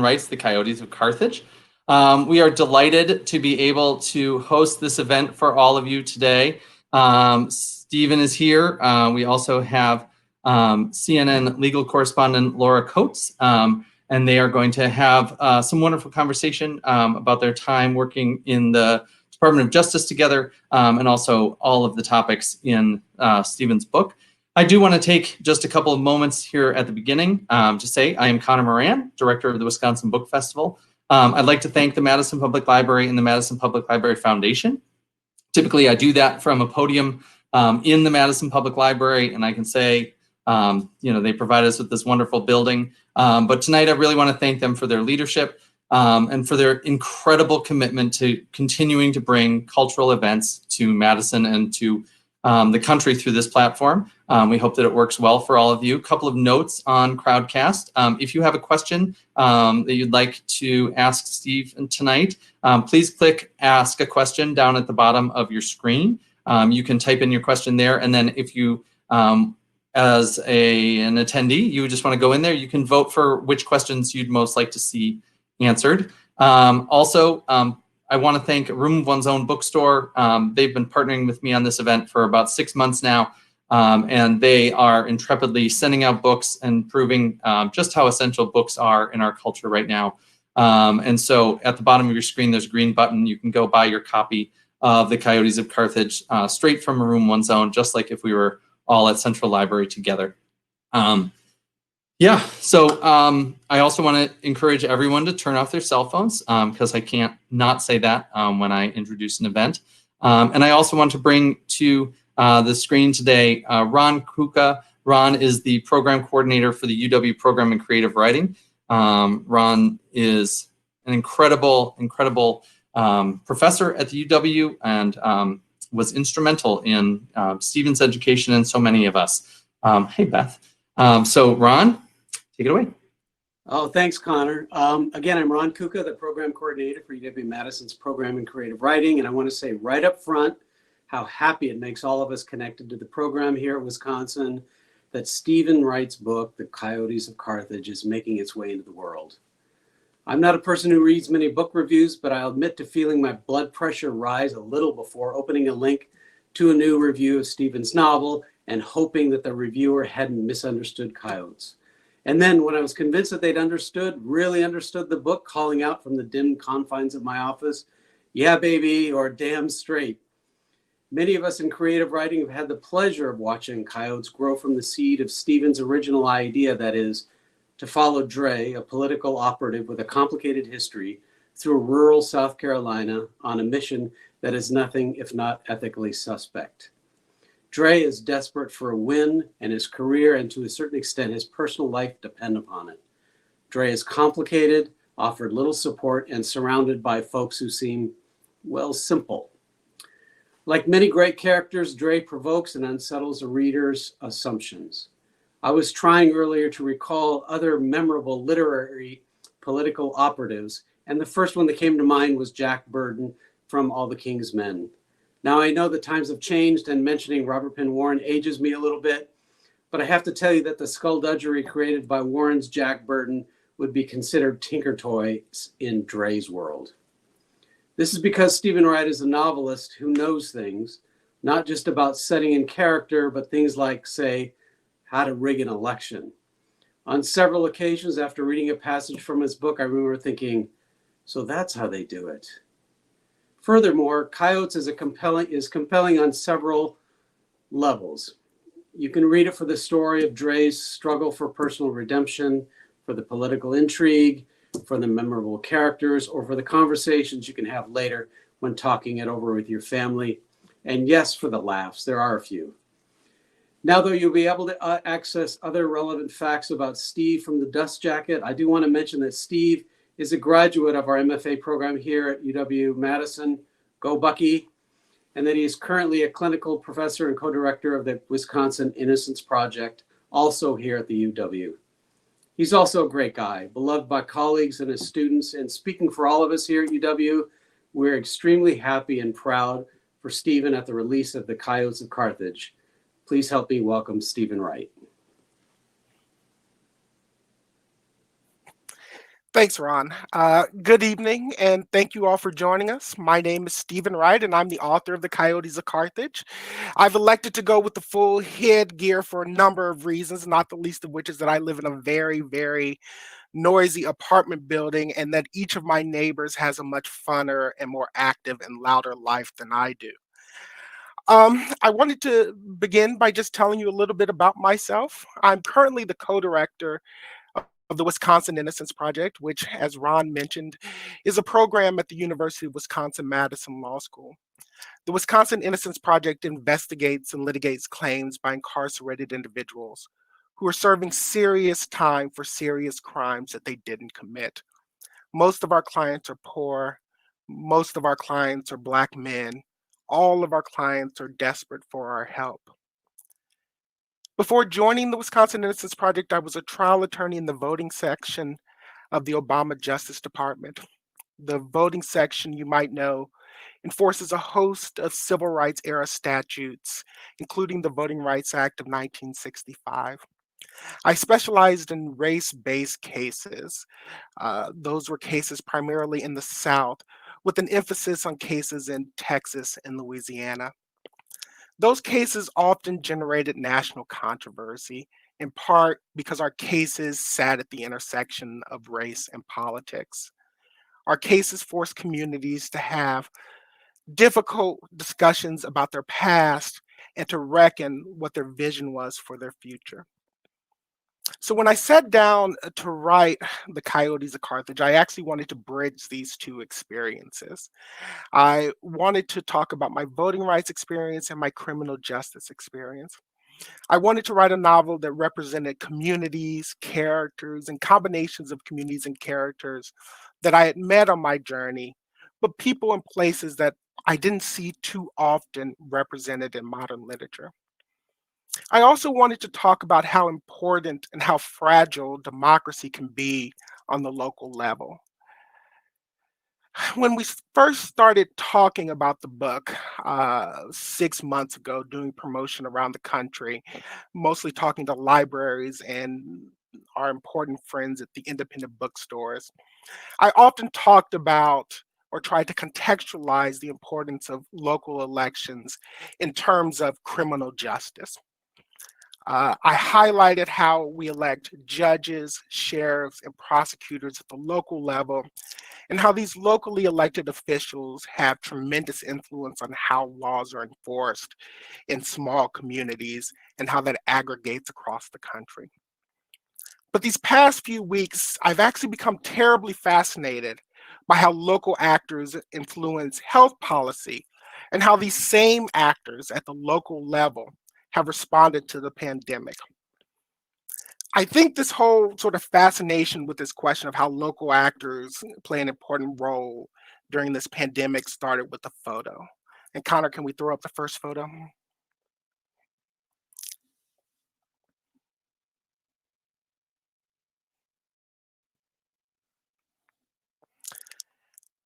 Wright's The Coyotes of Carthage. We are delighted to be able to host this event for all of you today. Stephen is here. We also have CNN legal correspondent Laura Coates, and they are going to have some wonderful conversation about their time working in the Department of Justice together, and also all of the topics in Stephen's book. I do want to take just a couple of moments here at the beginning to say I am Connor Moran, director of the Wisconsin Book Festival. I'd like to thank the Madison Public Library and the Madison Public Library Foundation. Typically, I do that from a podium in the Madison Public Library, and I can say, they provide us with this wonderful building. But tonight, I really want to thank them for their leadership and for their incredible commitment to continuing to bring cultural events to Madison and to the country through this platform. We hope that it works well for all of you. A couple of notes on Crowdcast. If you have a question that you'd like to ask Steve tonight, please click Ask a Question down at the bottom of your screen. You can type in your question there, and then if you, as an attendee, you just want to go in there, you can vote for which questions you'd most like to see answered. I want to thank Room of One's Own Bookstore. They've been partnering with me on this event for about 6 months now, and they are intrepidly sending out books and proving just how essential books are in our culture right now. And so at the bottom of your screen, there's a green button. You can go buy your copy of The Coyotes of Carthage straight from Room of One's Own, just like if we were all at Central Library together. I also want to encourage everyone to turn off their cell phones because I can't not say that when I introduce an event. And I also want to bring to the screen today Ron Kuka. Ron is the program coordinator for the UW program in creative writing. Ron is an incredible professor at the UW and was instrumental in Stephen's education and so many of us. Hey, Beth. So Ron, take it away. Oh, thanks, Connor. Again, I'm Ron Kuka, the program coordinator for UW-Madison's program in creative writing. And I want to say right up front how happy it makes all of us connected to the program here at Wisconsin that Stephen Wright's book, The Coyotes of Carthage, is making its way into the world. I'm not a person who reads many book reviews, but I'll admit to feeling my blood pressure rise a little before opening a link to a new review of Stephen's novel and hoping that the reviewer hadn't misunderstood coyotes. And then when I was convinced that they'd really understood the book, calling out from the dim confines of my office, "Yeah, baby," or "damn straight." Many of us in creative writing have had the pleasure of watching coyotes grow from the seed of Stephen's original idea, that is, to follow Dre, a political operative with a complicated history, through rural South Carolina on a mission that is nothing if not ethically suspect. Dre is desperate for a win, and his career and to a certain extent his personal life depend upon it. Dre is complicated, offered little support, and surrounded by folks who seem, well, simple. Like many great characters, Dre provokes and unsettles a reader's assumptions. I was trying earlier to recall other memorable literary political operatives, and the first one that came to mind was Jack Burton from All the King's Men. Now, I know the times have changed, and mentioning Robert Penn Warren ages me a little bit, but I have to tell you that the skullduggery created by Warren's Jack Burton would be considered tinker toys in Dre's world. This is because Stephen Wright is a novelist who knows things, not just about setting and character, but things like, say, how to rig an election. On several occasions after reading a passage from his book, I remember thinking, so that's how they do it. Furthermore, Coyotes is compelling on several levels. You can read it for the story of Dre's struggle for personal redemption, for the political intrigue, for the memorable characters, or for the conversations you can have later when talking it over with your family. And yes, for the laughs, there are a few. Now, though you'll be able to access other relevant facts about Steve from the Dust Jacket, I do want to mention that Steve is a graduate of our MFA program here at UW-Madison, go Bucky, and that he is currently a clinical professor and co-director of the Wisconsin Innocence Project, also here at the UW. He's also a great guy, beloved by colleagues and his students, and speaking for all of us here at UW, we're extremely happy and proud for Stephen at the release of The Coyotes of Carthage. Please help me welcome Stephen Wright. Thanks, Ron. Good evening, and thank you all for joining us. My name is Stephen Wright, and I'm the author of the Coyotes of Carthage. I've elected to go with the full headgear for a number of reasons, not the least of which is that I live in a very, very noisy apartment building, and that each of my neighbors has a much funner and more active and louder life than I do. I wanted to begin by just telling you a little bit about myself. I'm currently the co-director of the Wisconsin Innocence Project, which, as Ron mentioned, is a program at the University of Wisconsin-Madison Law School. The Wisconsin Innocence Project investigates and litigates claims by incarcerated individuals who are serving serious time for serious crimes that they didn't commit. Most of our clients are poor. Most of our clients are Black men. All of our clients are desperate for our help. Before joining the Wisconsin Innocence Project, I was a trial attorney in the voting section of the Obama Justice Department. The voting section, you might know, enforces a host of civil rights era statutes, including the Voting Rights Act of 1965. I specialized in race-based cases. Those were cases primarily in the South, with an emphasis on cases in Texas and Louisiana. Those cases often generated national controversy, in part because our cases sat at the intersection of race and politics. Our cases forced communities to have difficult discussions about their past and to reckon what their vision was for their future. So when I sat down to write The Coyotes of Carthage, I actually wanted to bridge these two experiences. I wanted to talk about my voting rights experience and my criminal justice experience. I wanted to write a novel that represented communities, characters, and combinations of communities and characters that I had met on my journey, but people and places that I didn't see too often represented in modern literature. I also wanted to talk about how important and how fragile democracy can be on the local level. When we first started talking about the book 6 months ago, doing promotion around the country, mostly talking to libraries and our important friends at the independent bookstores, I often talked about or tried to contextualize the importance of local elections in terms of criminal justice. I highlighted how we elect judges, sheriffs, and prosecutors at the local level, and how these locally elected officials have tremendous influence on how laws are enforced in small communities and how that aggregates across the country. But these past few weeks, I've actually become terribly fascinated by how local actors influence health policy and how these same actors at the local level have responded to the pandemic. I think this whole sort of fascination with this question of how local actors play an important role during this pandemic started with the photo. And Connor, can we throw up the first photo?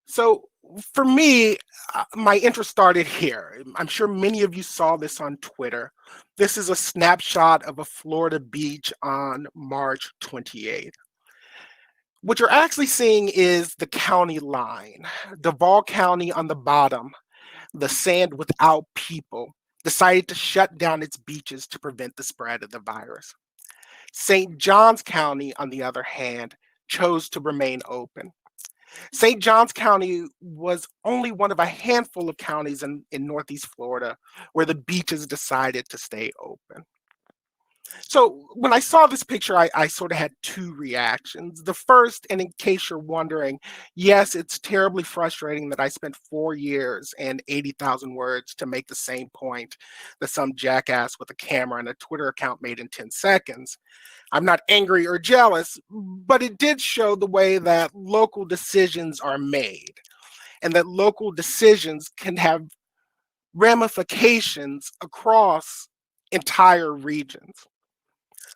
So for me, my interest started here. I'm sure many of you saw this on Twitter. This is a snapshot of a Florida beach on March 28th. What you're actually seeing is the county line. Duval County on the bottom, the sand without people, decided to shut down its beaches to prevent the spread of the virus. St. Johns County, on the other hand, chose to remain open. St. Johns County was only one of a handful of counties in Northeast Florida where the beaches decided to stay open. So when I saw this picture, I sort of had two reactions. The first, and in case you're wondering, yes, it's terribly frustrating that I spent 4 years and 80,000 words to make the same point that some jackass with a camera and a Twitter account made in 10 seconds. I'm not angry or jealous, but it did show the way that local decisions are made and that local decisions can have ramifications across entire regions.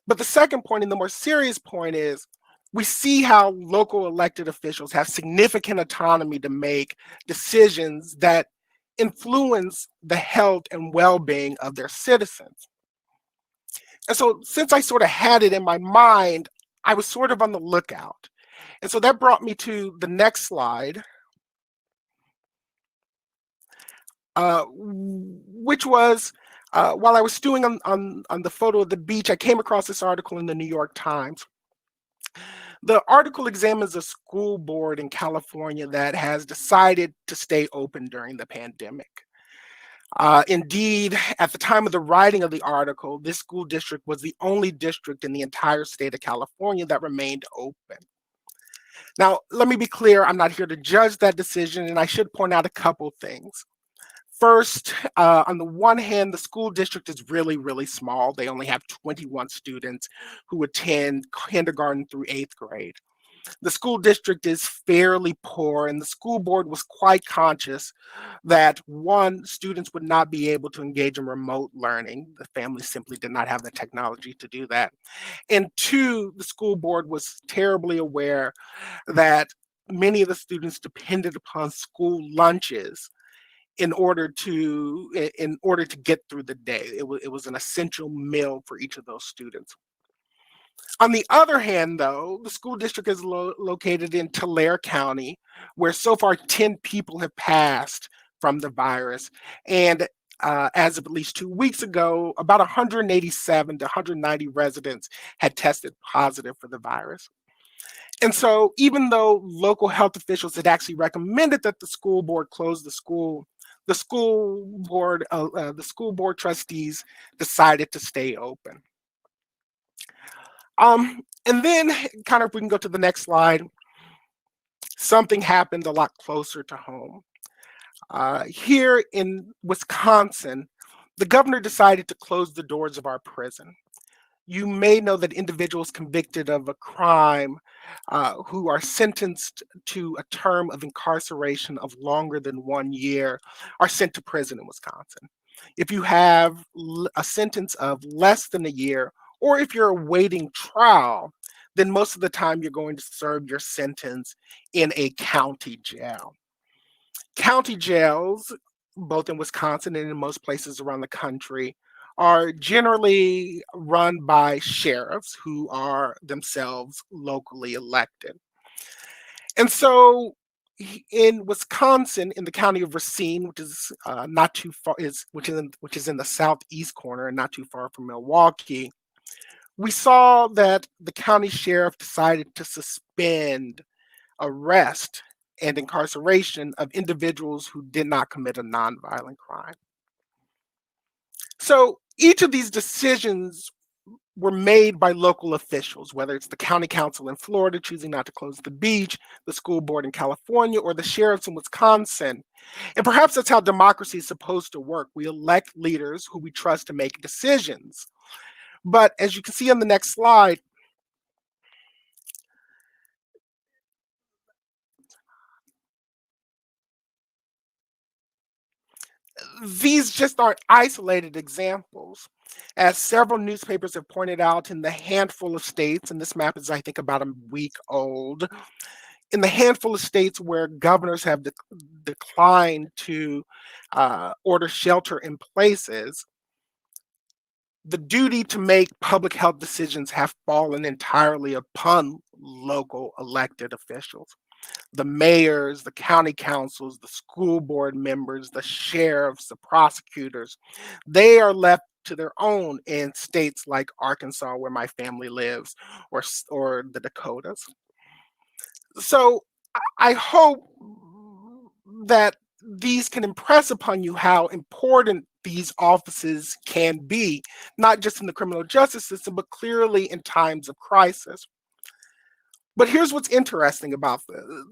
But the second point, and the more serious point, is we see how local elected officials have significant autonomy to make decisions that influence the health and well-being of their citizens. And so since I sort of had it in my mind, I was sort of on the lookout. And so that brought me to the next slide, which was while I was stewing on the photo of the beach, I came across this article in the New York Times. The article examines a school board in California that has decided to stay open during the pandemic. Indeed, at the time of the writing of the article, this school district was the only district in the entire state of California that remained open. Now, let me be clear, I'm not here to judge that decision, and I should point out a couple things. First, on the one hand, the school district is really, really small. They only have 21 students who attend kindergarten through 8th grade. The school district is fairly poor, and the school board was quite conscious that one, students would not be able to engage in remote learning. The family simply did not have the technology to do that. And two, the school board was terribly aware that many of the students depended upon school lunches in order to get through the day. It was an essential meal for each of those students. On the other hand, though, the school district is located in Tulare County, where so far 10 people have passed from the virus. And as of at least 2 weeks ago, about 187 to 190 residents had tested positive for the virus. And so even though local health officials had actually recommended that the school board close the school board trustees decided to stay open. And then kind of, we can go to the next slide. Something happened a lot closer to home. Here in Wisconsin, the governor decided to close the doors of our prison. You may know that individuals convicted of a crime who are sentenced to a term of incarceration of longer than 1 year are sent to prison in Wisconsin. If you have a sentence of less than a year, or if you're awaiting trial, then most of the time you're going to serve your sentence in a county jail. County jails, both in Wisconsin and in most places around the country, are generally run by sheriffs who are themselves locally elected. And so in Wisconsin, in the county of Racine, which is not too far, which is in the southeast corner and not too far from Milwaukee, we saw that the county sheriff decided to suspend arrest and incarceration of individuals who did not commit a nonviolent crime. So each of these decisions were made by local officials, whether it's the county council in Florida choosing not to close the beach, the school board in California, or the sheriffs in Wisconsin. And perhaps that's how democracy is supposed to work. We elect leaders who we trust to make decisions. But as you can see on the next slide, these just aren't isolated examples. As several newspapers have pointed out, in the handful of states, and this map is, I think, about a week old, in the handful of states where governors have declined to order shelter in places, the duty to make public health decisions have fallen entirely upon local elected officials. The mayors, the county councils, the school board members, the sheriffs, the prosecutors, they are left to their own in states like Arkansas, where my family lives, or the Dakotas. So I hope that these can impress upon you how important these offices can be, not just in the criminal justice system, but clearly in times of crisis. But here's what's interesting about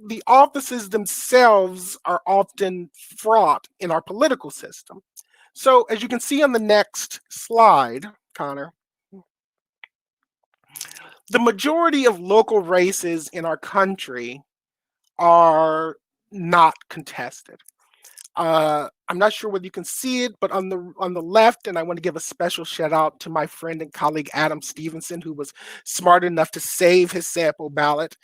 the offices themselves are often fraught in our political system. So as you can see on the next slide, Connor, the majority of local races in our country are not contested. I'm not sure whether you can see it, but on the left, and I want to give a special shout out to my friend and colleague Adam Stevenson, who was smart enough to save his sample ballot.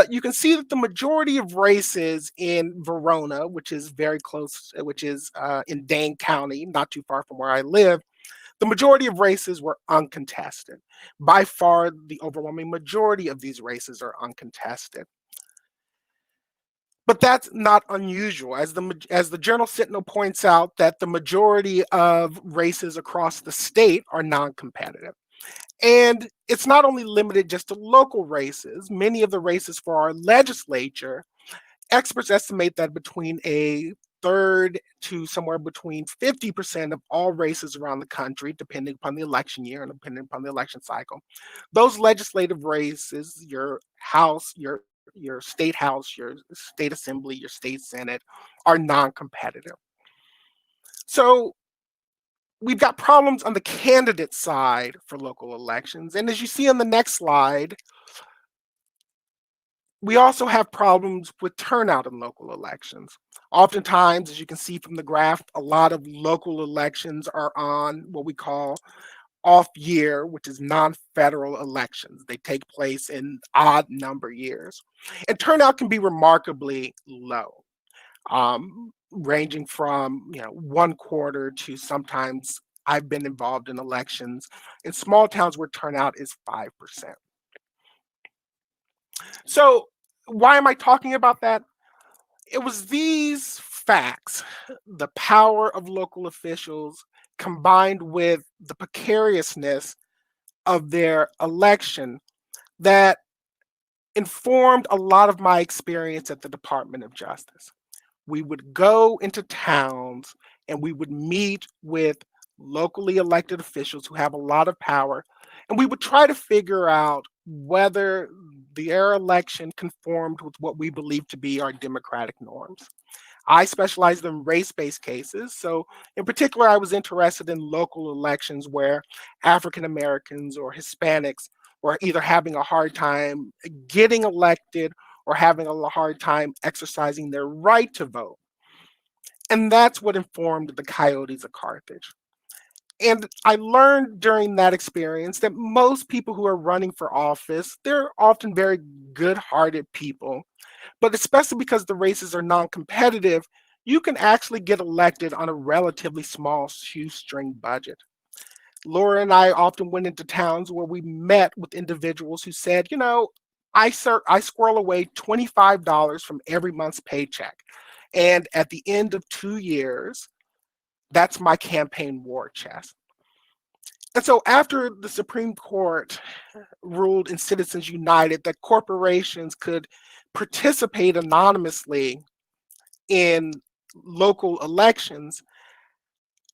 You can see that the majority of races in Verona, which is very close, which is in Dane County, not too far from where I live, The majority of races were uncontested. By far, the overwhelming majority of these races are uncontested. But that's not unusual, as the Journal Sentinel points out that the majority of races across the state are non-competitive. And it's not only limited just to local races. Many of the races for our legislature, experts estimate that between a third to somewhere between 50% of all races around the country, depending upon the election year and depending upon the election cycle, those legislative races, your house, your state house, your state assembly, your state senate, are non-competitive. So we've got problems on the candidate side for local elections. And as you see on the next slide, we also have problems with turnout in local elections. Oftentimes, as you can see from the graph, a lot of local elections are on what we call off year, which is non-federal elections. They take place in odd number years. And turnout can be remarkably low, ranging from 1/4 to sometimes I've been involved in elections in small towns where turnout is 5%. So why am I talking about that? It was these facts, the power of local officials combined with the precariousness of their election, that informed a lot of my experience at the Department of Justice. We would go into towns and we would meet with locally elected officials who have a lot of power, and we would try to figure out whether their election conformed with what we believe to be our democratic norms. I specialized in race-based cases. So in particular, I was interested in local elections where African Americans or Hispanics were either having a hard time getting elected or having a hard time exercising their right to vote. And that's what informed the Coyotes of Carthage. And I learned during that experience that most people who are running for office, they're often very good-hearted people, but especially because the races are non-competitive, you can actually get elected on a relatively small shoestring budget. Laura and I often went into towns where we met with individuals who said, I squirrel away $25 from every month's paycheck. And at the end of 2 years, that's my campaign war chest. And so after the Supreme Court ruled in Citizens United that corporations could participate anonymously in local elections,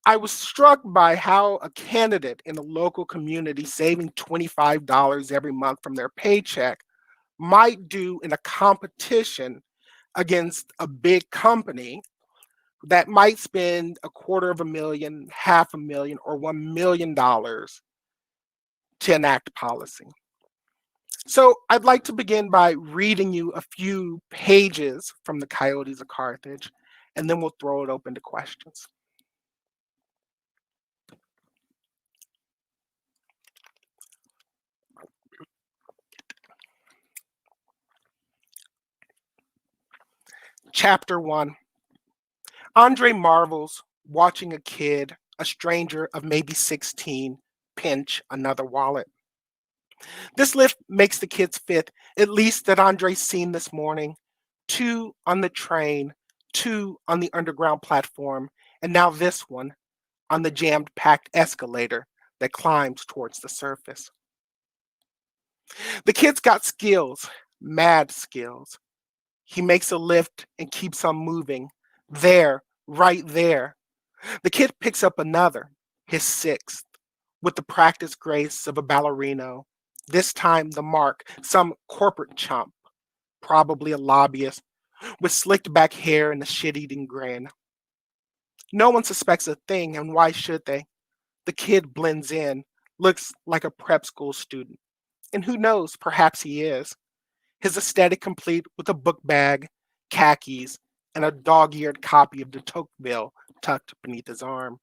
I was struck by how a candidate in a local community saving $25 every month from their paycheck might do in a competition against a big company that might spend $250,000, $500,000, or $1 million to enact policy. So I'd like to begin by reading you a few pages from the Coyotes of Carthage, and then we'll throw it open to questions. Chapter 1. Andre marvels watching a kid, a stranger of maybe 16, pinch another wallet. This lift makes the kid's fifth, at least that Andre's seen this morning. 2 on the train, 2 on the underground platform, and now this one on the jammed packed escalator that climbs towards the surface. The kid's got skills, mad skills. He makes a lift and keeps on moving. There, right there. The kid picks up another, his 6th, with the practiced grace of a ballerino. This time the mark, some corporate chump, probably a lobbyist, with slicked back hair and a shit-eating grin. No one suspects a thing, and why should they? The kid blends in, looks like a prep school student. And who knows, perhaps he is. His aesthetic complete with a book bag, khakis, and a dog-eared copy of de Tocqueville tucked beneath his arm.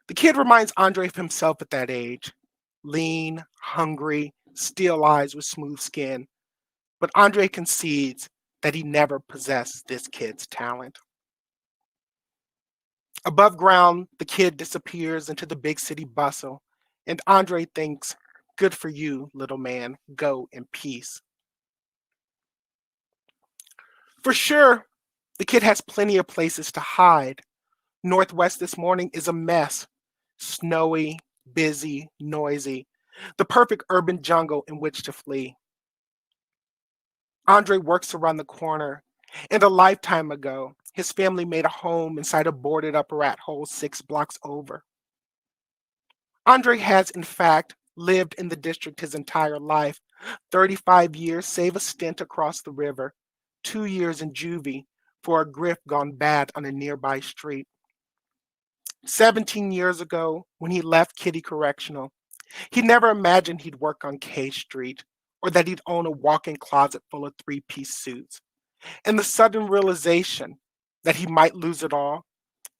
The kid reminds Andre of himself at that age. Lean, hungry, steel eyes with smooth skin. But Andre concedes that he never possessed this kid's talent. Above ground, the kid disappears into the big city bustle, and Andre thinks, good for you, little man, go in peace. For sure, the kid has plenty of places to hide. Northwest this morning is a mess. Snowy, busy, noisy. The perfect urban jungle in which to flee. Andre works around the corner, and a lifetime ago, his family made a home inside a boarded up rat hole 6 blocks over. Andre has, in fact, lived in the district his entire life, 35 years, save a stint across the river, 2 years in juvie for a grift gone bad on a nearby street. 17 years ago, when he left Kitty Correctional, he never imagined he'd work on K Street or that he'd own a walk-in closet full of 3-piece suits. And the sudden realization that he might lose it all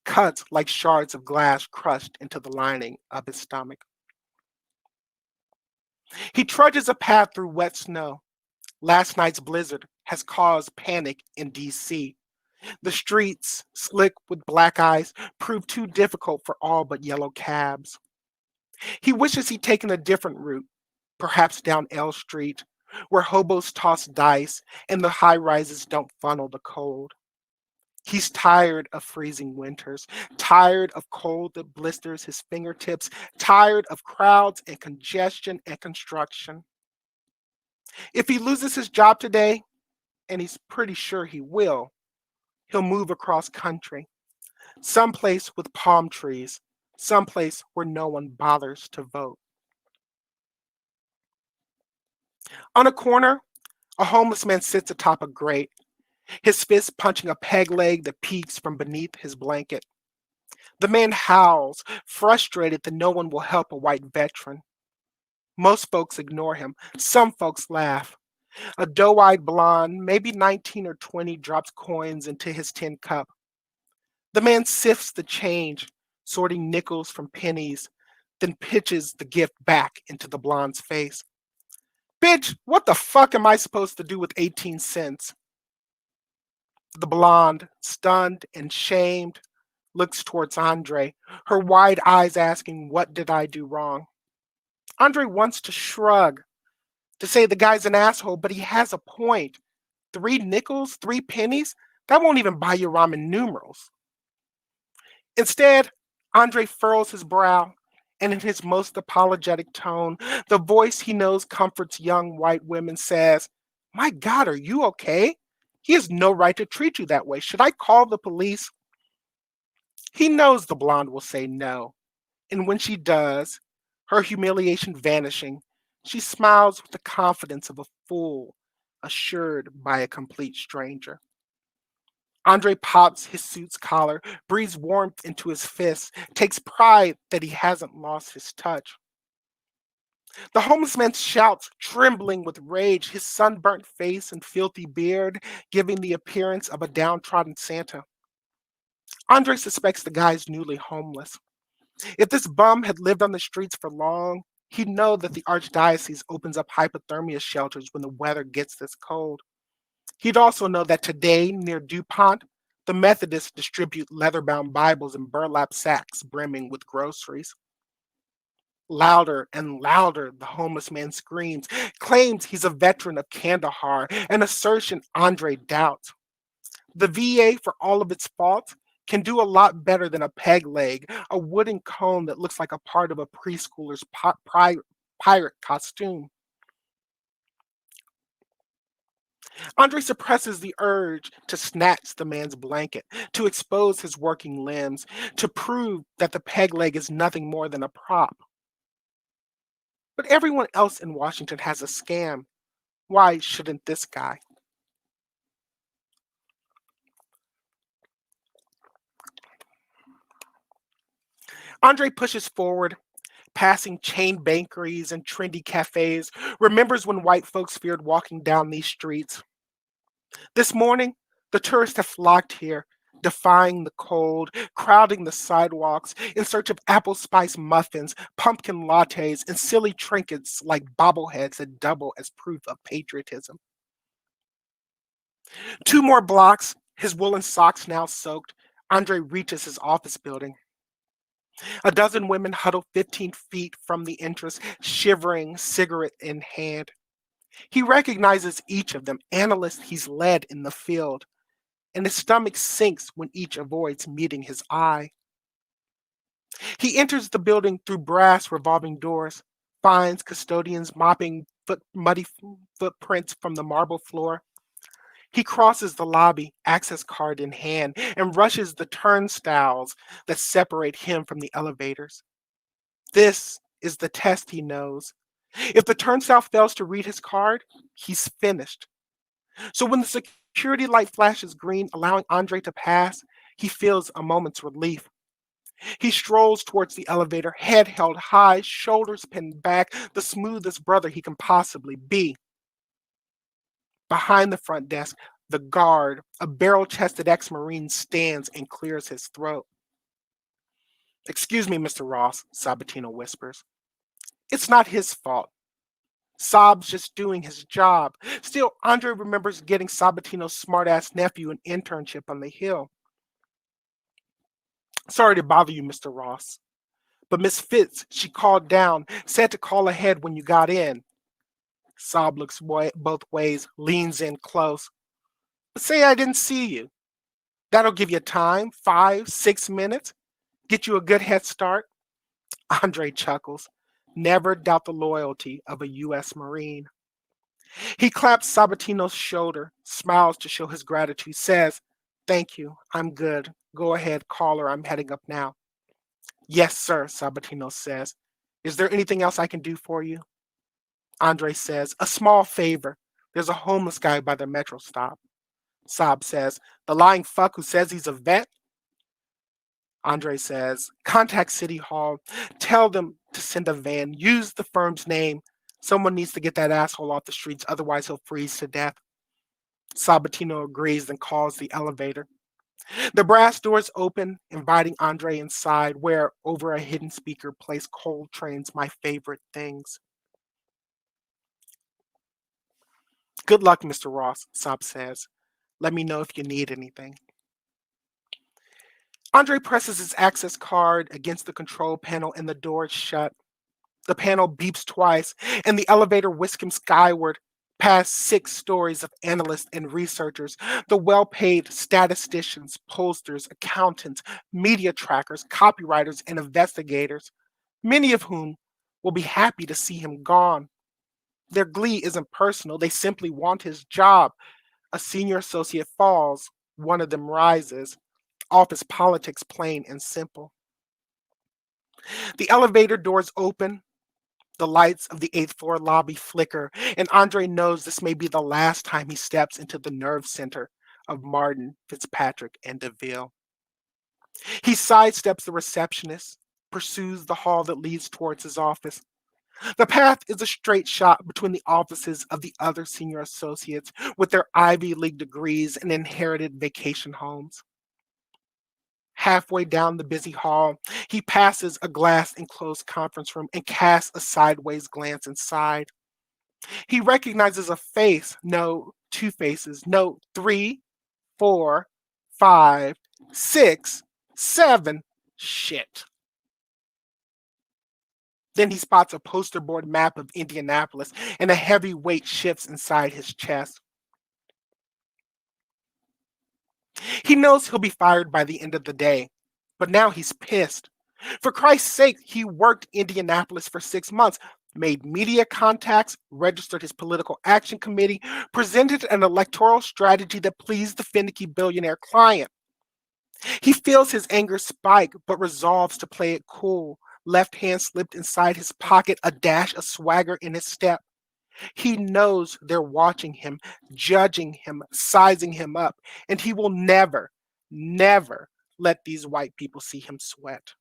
cuts like shards of glass crushed into the lining of his stomach. He trudges a path through wet snow. Last night's blizzard has caused panic in DC. The streets, slick with black ice, prove too difficult for all but yellow cabs. He wishes he'd taken a different route, perhaps down L Street, where hobos toss dice and the high rises don't funnel the cold. He's tired of freezing winters, tired of cold that blisters his fingertips, tired of crowds and congestion and construction. If he loses his job today, and he's pretty sure he will, he'll move across country, someplace with palm trees, someplace where no one bothers to vote. On a corner, a homeless man sits atop a grate, his fist punching a peg leg that peeks from beneath his blanket. The man howls, frustrated that no one will help a white veteran. Most folks ignore him. Some folks laugh. A doe-eyed blonde, maybe 19 or 20, drops coins into his tin cup. The man sifts the change, sorting nickels from pennies, then pitches the gift back into the blonde's face. Bitch, what the fuck am I supposed to do with 18 cents? The blonde, stunned and shamed, looks towards Andre, her wide eyes asking, what did I do wrong? Andre wants to shrug, to say the guy's an asshole, but he has a point. 3 nickels, 3 pennies, that won't even buy you ramen numerals. Instead, Andre furrows his brow, and in his most apologetic tone, the voice he knows comforts young white women, says, my God, are you okay? He has no right to treat you that way. Should I call the police? He knows the blonde will say no, and when she does, her humiliation vanishing, she smiles with the confidence of a fool assured by a complete stranger. Andre pops his suit's collar, breathes warmth into his fist, takes pride that he hasn't lost his touch. The homeless man shouts, trembling with rage, his sunburnt face and filthy beard giving the appearance of a downtrodden Santa. Andre suspects the guy's newly homeless. If this bum had lived on the streets for long, he'd know that the archdiocese opens up hypothermia shelters when the weather gets this cold. He'd also know that today, near DuPont, the Methodists distribute leather-bound Bibles in burlap sacks brimming with groceries. Louder and louder, the homeless man screams, claims he's a veteran of Kandahar, an assertion Andre doubts. The VA, for all of its faults, can do a lot better than a peg leg, a wooden cone that looks like a part of a preschooler's pirate costume. Andre suppresses the urge to snatch the man's blanket, to expose his working limbs, to prove that the peg leg is nothing more than a prop. But everyone else in Washington has a scam. Why shouldn't this guy? Andre pushes forward, passing chain bakeries and trendy cafes, remembers when white folks feared walking down these streets. This morning, the tourists have flocked here, defying the cold, crowding the sidewalks in search of apple spice muffins, pumpkin lattes, and silly trinkets like bobbleheads that double as proof of patriotism. 2 more blocks, his woolen socks now soaked, Andre reaches his office building. A dozen women huddle 15 feet from the entrance, shivering, cigarette in hand. He recognizes each of them, analysts he's led in the field, and his stomach sinks when each avoids meeting his eye. He enters the building through brass revolving doors, finds custodians mopping muddy footprints from the marble floor. He crosses the lobby, access card in hand, and rushes the turnstiles that separate him from the elevators. This is the test he knows. If the turnstile fails to read his card, he's finished. So when the security light flashes green, allowing Andre to pass, he feels a moment's relief. He strolls towards the elevator, head held high, shoulders pinned back, the smoothest brother he can possibly be. Behind the front desk, the guard, a barrel-chested ex-Marine, stands and clears his throat. "Excuse me, Mr. Ross," Sabatino whispers. It's not his fault. Saab's just doing his job. Still, Andre remembers getting Sabatino's smart-ass nephew an internship on the Hill. "Sorry to bother you, Mr. Ross. But Miss Fitz, she called down, said to call ahead when you got in." Saab looks both ways, leans in close. "But say I didn't see you. That'll give you time, 5, 6 minutes. Get you a good head start." Andre chuckles. Never doubt the loyalty of a U.S. Marine. He claps Sabatino's shoulder, smiles to show his gratitude, says, "Thank you, I'm good. Go ahead, call her, I'm heading up now." "Yes, sir," Sabatino says. "Is there anything else I can do for you?" Andre says, "A small favor. There's a homeless guy by the metro stop." Saab says, "The lying fuck who says he's a vet?" Andre says, "Contact City Hall. Tell them to send a van. Use the firm's name. Someone needs to get that asshole off the streets, otherwise he'll freeze to death." Sabatino agrees and calls the elevator. The brass doors open, inviting Andre inside, where, over a hidden speaker, plays Coltrane's "My Favorite Things." "Good luck, Mr. Ross," Saab says. "Let me know if you need anything." Andre presses his access card against the control panel and the doors shut. The panel beeps twice, and the elevator whisks him skyward, past 6 stories of analysts and researchers, the well-paid statisticians, pollsters, accountants, media trackers, copywriters, and investigators, many of whom will be happy to see him gone. Their glee isn't personal, they simply want his job. A senior associate falls, one of them rises. Office politics, plain and simple. The elevator doors open. The lights of the 8th floor lobby flicker, and Andre knows this may be the last time he steps into the nerve center of Martin, Fitzpatrick, and DeVille. He sidesteps the receptionist, pursues the hall that leads towards his office. The path is a straight shot between the offices of the other senior associates with their Ivy League degrees and inherited vacation homes. Halfway down the busy hall, he passes a glass-enclosed conference room and casts a sideways glance inside. He recognizes a face, no, 2 faces, no, 3, 4, 5, 6, 7. Shit. Then he spots a poster board map of Indianapolis, and a heavy weight shifts inside his chest. He knows he'll be fired by the end of the day, but now he's pissed. For Christ's sake, he worked Indianapolis for 6 months, made media contacts, registered his political action committee, presented an electoral strategy that pleased the finicky billionaire client. He feels his anger spike, but resolves to play it cool. Left hand slipped inside his pocket, a dash of swagger in his step. He knows they're watching him, judging him, sizing him up, and he will never, never let these white people see him sweat.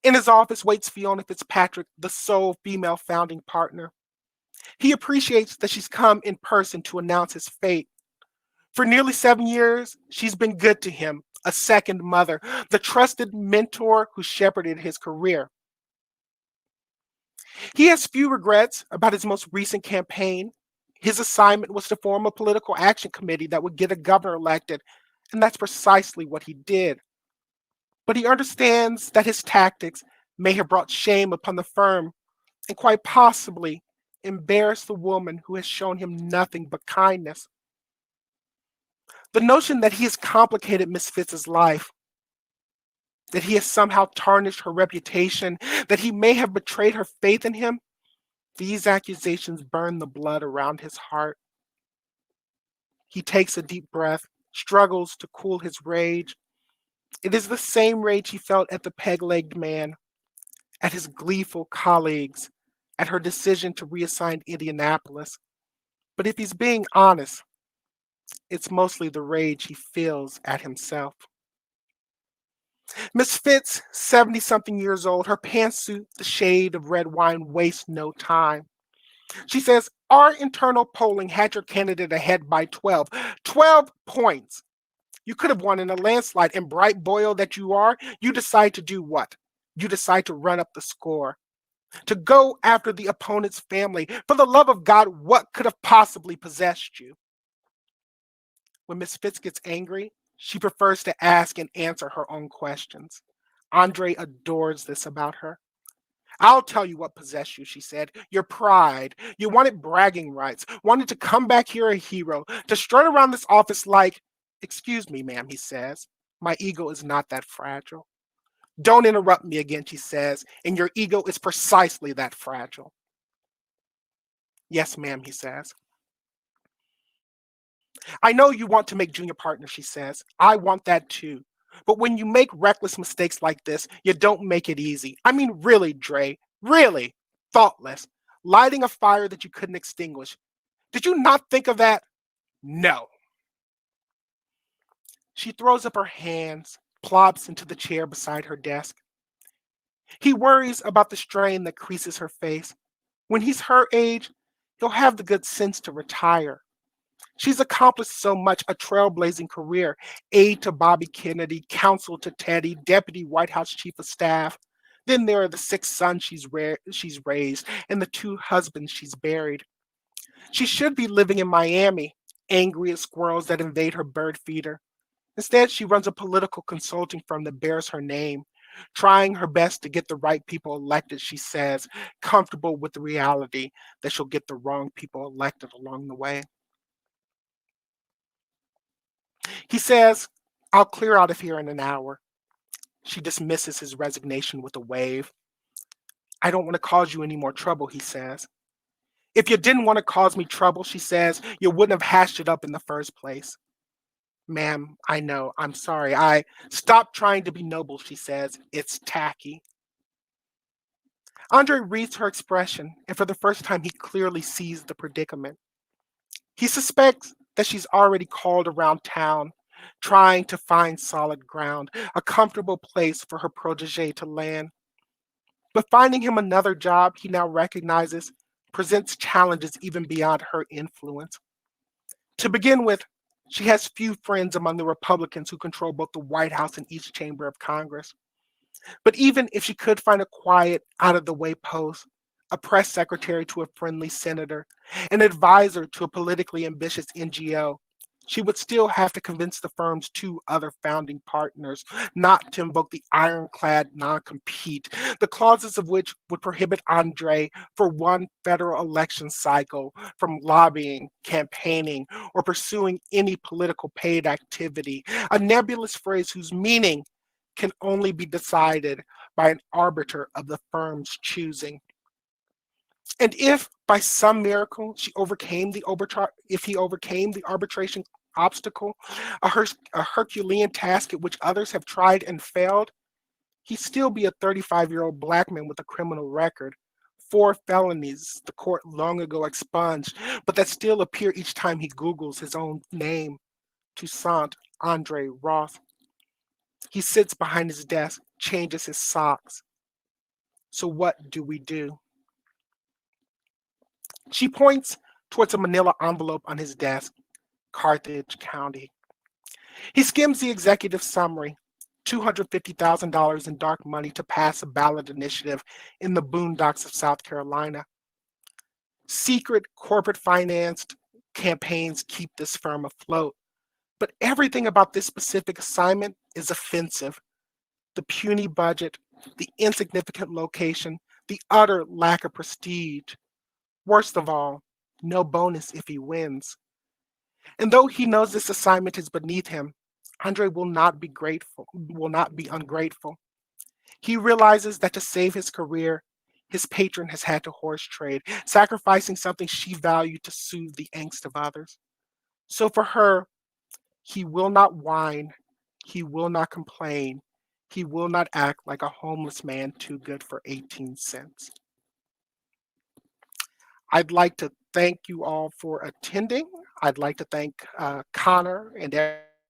In his office waits Fiona Fitzpatrick, the sole female founding partner. He appreciates that she's come in person to announce his fate. For nearly 7 years, she's been good to him, a second mother, the trusted mentor who shepherded his career. He has few regrets about his most recent campaign. His assignment was to form a political action committee that would get a governor elected, And that's precisely what he did. But he understands that his tactics may have brought shame upon the firm and quite possibly embarrassed the woman who has shown him nothing but kindness. The notion that he has complicated Miss Fitz's life, that he has somehow tarnished her reputation, that he may have betrayed her faith in him, these accusations burn the blood around his heart. He takes a deep breath, struggles to cool his rage. It is the same rage he felt at the peg-legged man, at his gleeful colleagues, at her decision to reassign Indianapolis. But if he's being honest, it's mostly the rage he feels at himself. Miss Fitz, 70-something years old, her pantsuit the shade of red wine, wastes no time. She says, our internal polling had your candidate ahead by 12. 12 points. You could have won in a landslide, and bright boil that you are, you decide to do what? You decide to run up the score, to go after the opponent's family. For the love of God, what could have possibly possessed you? When Miss Fitz gets angry, she prefers to ask and answer her own questions. Andre adores this about her. I'll tell you what possessed you, she said. Your pride. You wanted bragging rights, wanted to come back here a hero, to strut around this office like, excuse me, ma'am, he says. My ego is not that fragile. Don't interrupt me again, she says, and your ego is precisely that fragile. Yes, ma'am, he says. I know you want to make junior partner, she says. I want that too. But when you make reckless mistakes like this, you don't make it easy. I mean, really, Dre, really, thoughtless, lighting a fire that you couldn't extinguish. Did you not think of that? No. She throws up her hands, plops into the chair beside her desk. He worries about the strain that creases her face. When he's her age, he'll have the good sense to retire. She's accomplished so much, a trailblazing career, aide to Bobby Kennedy, counsel to Teddy, deputy White House chief of staff. Then there are the 6 sons she's raised and the 2 husbands she's buried. She should be living in Miami, angry at squirrels that invade her bird feeder. Instead, she runs a political consulting firm that bears her name, trying her best to get the right people elected, she says, comfortable with the reality that she'll get the wrong people elected along the way. He says, I'll clear out of here in an hour. She dismisses his resignation with a wave. I don't want to cause you any more trouble, he says. If you didn't want to cause me trouble, she says, you wouldn't have hashed it up in the first place. Ma'am, I know, I'm sorry. Stop trying to be noble, she says. It's tacky. Andre reads her expression, and for the first time, he clearly sees the predicament. He suspects that she's already called around town, trying to find solid ground, a comfortable place for her protege to land. But finding him another job, he now recognizes, presents challenges even beyond her influence. To begin with, she has few friends among the Republicans who control both the White House and each chamber of Congress. But even if she could find a quiet, out-of-the-way post, a press secretary to a friendly senator, an advisor to a politically ambitious NGO, she would still have to convince the firm's 2 other founding partners not to invoke the ironclad non-compete, the clauses of which would prohibit Andre for one federal election cycle from lobbying, campaigning, or pursuing any political paid activity, a nebulous phrase whose meaning can only be decided by an arbiter of the firm's choosing. And if by some miracle he overcame the arbitration obstacle, a Herculean task at which others have tried and failed, he'd still be a 35-year-old black man with a criminal record, 4 felonies the court long ago expunged, but that still appear each time he Googles his own name, Toussaint Andre Ross. He sits behind his desk, changes his socks. So what do we do? She points towards a manila envelope on his desk, Carthage County. He skims the executive summary, $250,000 in dark money to pass a ballot initiative in the boondocks of South Carolina. Secret corporate financed campaigns keep this firm afloat, But everything about this specific assignment is offensive. The puny budget, the insignificant location, the utter lack of prestige. Worst of all, no bonus if he wins. And though he knows this assignment is beneath him, Andre will not be ungrateful. He realizes that to save his career, his patron has had to horse trade, sacrificing something she valued to soothe the angst of others. So for her, he will not whine, he will not complain, he will not act like a homeless man too good for 18 cents. I'd like to thank you all for attending. I'd like to thank Connor and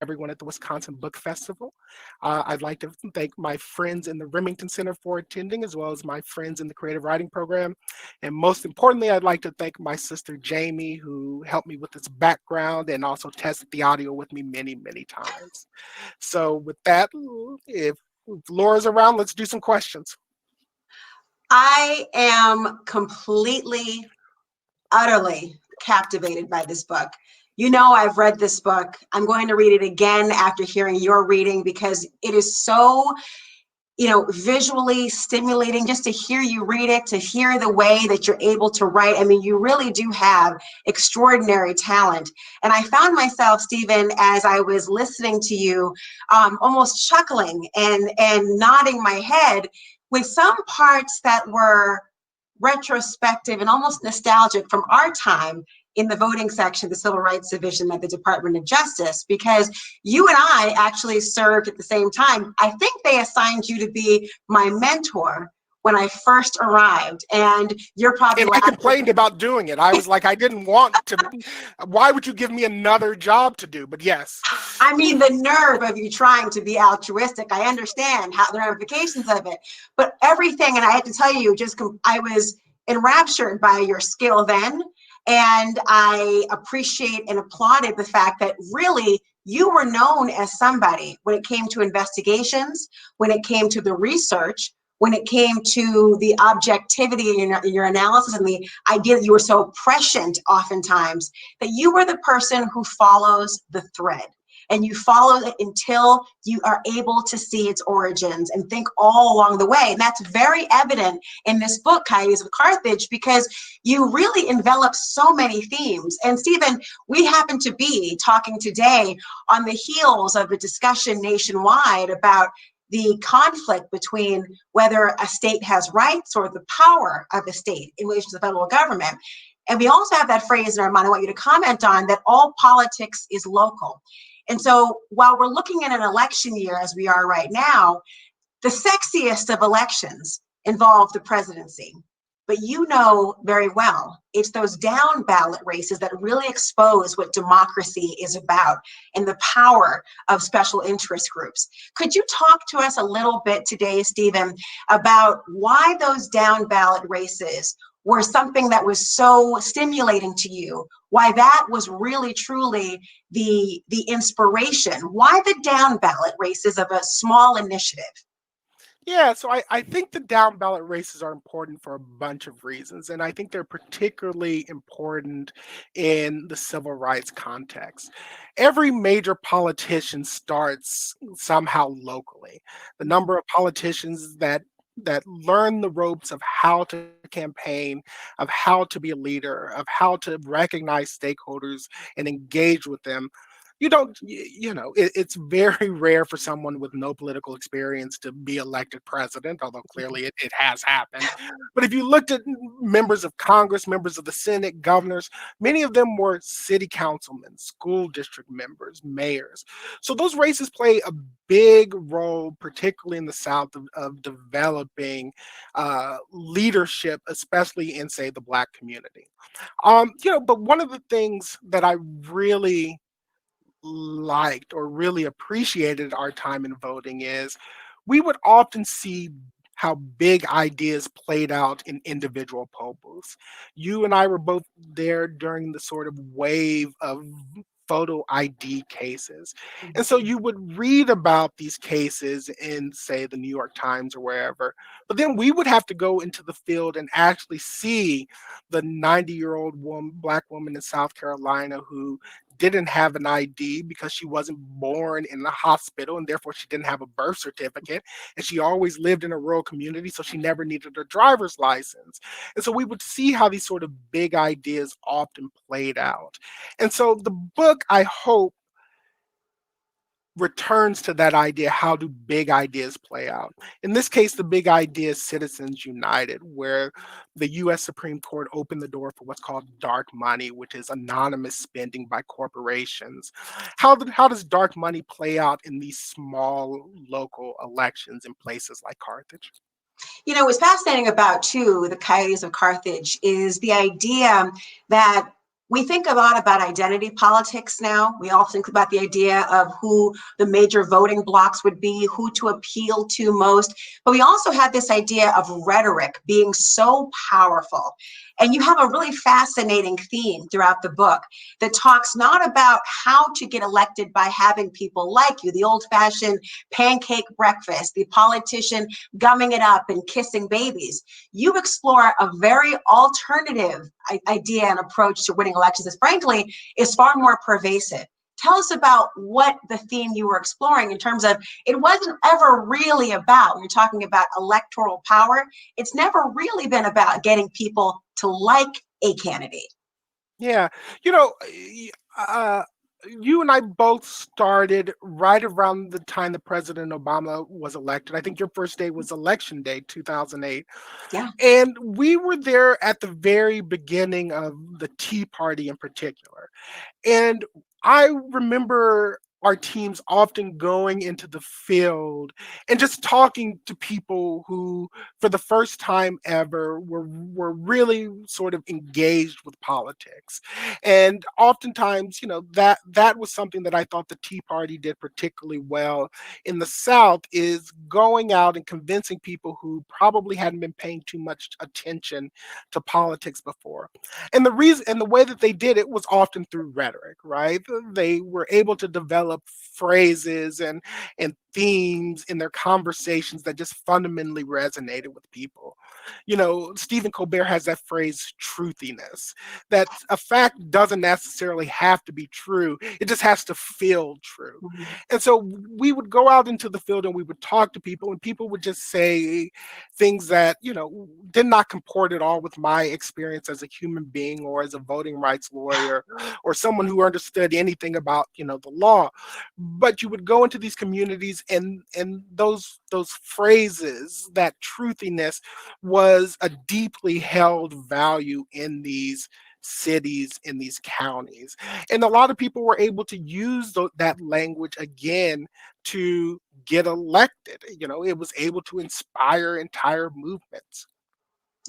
everyone at the Wisconsin Book Festival. I'd like to thank my friends in the Remington Center for attending, as well as my friends in the Creative Writing Program. And most importantly, I'd like to thank my sister Jamie, who helped me with this background and also tested the audio with me many, many times. So with that, if Laura's around, let's do some questions. I am completely, utterly captivated by this book. You know, I've read this book. I'm going to read it again after hearing your reading because it is so, visually stimulating just to hear you read it, to hear the way that you're able to write. I mean, you really do have extraordinary talent. And I found myself, Stephen, as I was listening to you, almost chuckling and nodding my head with some parts that were retrospective and almost nostalgic from our time in the voting section, the Civil Rights Division at the Department of Justice, because you and I actually served at the same time. I think they assigned you to be my mentor when I first arrived, and you're probably I complained about doing it. I was like, I didn't want to. Why would you give me another job to do? But yes. I mean, the nerve of you trying to be altruistic. I understand how the ramifications of it, but everything, and I had to tell you, I was enraptured by your skill then, and I appreciate and applauded the fact that really you were known as somebody when it came to investigations, when it came to the research, when it came to the objectivity in your analysis, and the idea that you were so prescient oftentimes, that you were the person who follows the thread. And you follow it until you are able to see its origins and think all along the way. And that's very evident in this book, Coyotes of Carthage, because you really envelop so many themes. And Stephen, we happen to be talking today on the heels of a discussion nationwide about the conflict between whether a state has rights or the power of a state in relation to the federal government. And we also have that phrase in our mind I want you to comment on, that all politics is local. And so while we're looking at an election year as we are right now, the sexiest of elections involve the presidency. But you know very well, it's those down ballot races that really expose what democracy is about and the power of special interest groups. Could you talk to us a little bit today, Stephen, about why those down ballot races were something that was so stimulating to you, why that was really truly the inspiration, why the down ballot races of a small initiative? Yeah, so I think the down ballot races are important for a bunch of reasons. And I think they're particularly important in the civil rights context. Every major politician starts somehow locally. The number of politicians that learn the ropes of how to campaign, of how to be a leader, of how to recognize stakeholders and engage with them. It's very rare for someone with no political experience to be elected president, although clearly it has happened. But if you looked at members of Congress, members of the Senate, governors, many of them were city councilmen, school district members, mayors. So those races play a big role, particularly in the South, of developing leadership, especially in, say, the Black community. But one of the things that I really liked or really appreciated our time in voting is we would often see how big ideas played out in individual poll booths. You and I were both there during the sort of wave of photo ID cases. And so you would read about these cases in, say, the New York Times or wherever, but then we would have to go into the field and actually see the 90-year-old Black woman in South Carolina who didn't have an ID because she wasn't born in the hospital and therefore she didn't have a birth certificate. And she always lived in a rural community, so she never needed a driver's license. And so we would see how these sort of big ideas often played out. And so the book, I hope, returns to that idea. How do big ideas play out? In this case, the big idea is Citizens United, where the US Supreme Court opened the door for what's called dark money, which is anonymous spending by corporations. How does dark money play out in these small local elections in places like Carthage? You know, what's fascinating about, too, the Coyotes of Carthage is the idea that we think a lot about identity politics now. We all think about the idea of who the major voting blocs would be, who to appeal to most. But we also have this idea of rhetoric being so powerful. And you have a really fascinating theme throughout the book that talks not about how to get elected by having people like you, the old-fashioned pancake breakfast, the politician gumming it up and kissing babies. You explore a very alternative idea and approach to winning elections that, frankly, is far more pervasive. Tell us about what the theme you were exploring in terms of it wasn't ever really about, when you're talking about electoral power, it's never really been about getting people to like a candidate. Yeah, you know, you and I both started right around the time that President Obama was elected. I think your first day was election day, 2008. Yeah. And we were there at the very beginning of the Tea Party in particular. And I remember our teams often going into the field and just talking to people who, for the first time ever, were really sort of engaged with politics. And oftentimes, you know, that was something that I thought the Tea Party did particularly well in the South, is going out and convincing people who probably hadn't been paying too much attention to politics before. And the reason and the way that they did it was often through rhetoric, right? They were able to develop phrases and themes in their conversations that just fundamentally resonated with people. You know, Stephen Colbert has that phrase truthiness, that a fact doesn't necessarily have to be true, it just has to feel true. Mhm. And so we would go out into the field and we would talk to people, and people would just say things that, you know, did not comport at all with my experience as a human being or as a voting rights lawyer or someone who understood anything about, you know, the law. But you would go into these communities, and those phrases, that truthiness, was a deeply held value in these cities, in these counties. And a lot of people were able to use that language again to get elected. You know, it was able to inspire entire movements.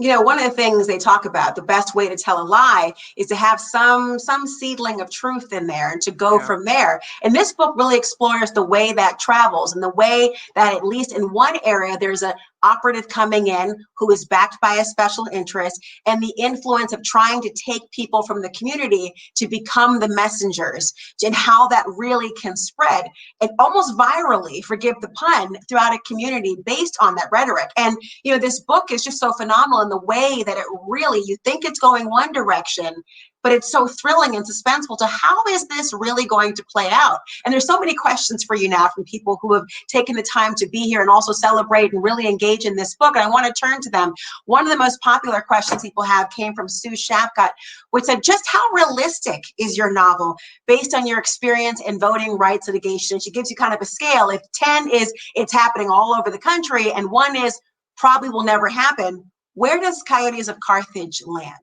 You know, one of the things they talk about, the best way to tell a lie is to have some seedling of truth in there and to go Yeah. from there. And this book really explores the way that travels and the way that, at least in one area, there's a operative coming in who is backed by a special interest, and the influence of trying to take people from the community to become the messengers, and how that really can spread and almost virally, forgive the pun, throughout a community based on that rhetoric. And you know, this book is just so phenomenal in the way that it really, you think it's going one direction, but it's so thrilling and suspenseful to how is this really going to play out? And there's so many questions for you now from people who have taken the time to be here and also celebrate and really engage in this book. And I want to turn to them. One of the most popular questions people have came from Sue Shapcott, which said, just how realistic is your novel based on your experience in voting rights litigation? She gives you kind of a scale. If 10 is it's happening all over the country and 1 is probably will never happen, where does Coyotes of Carthage land?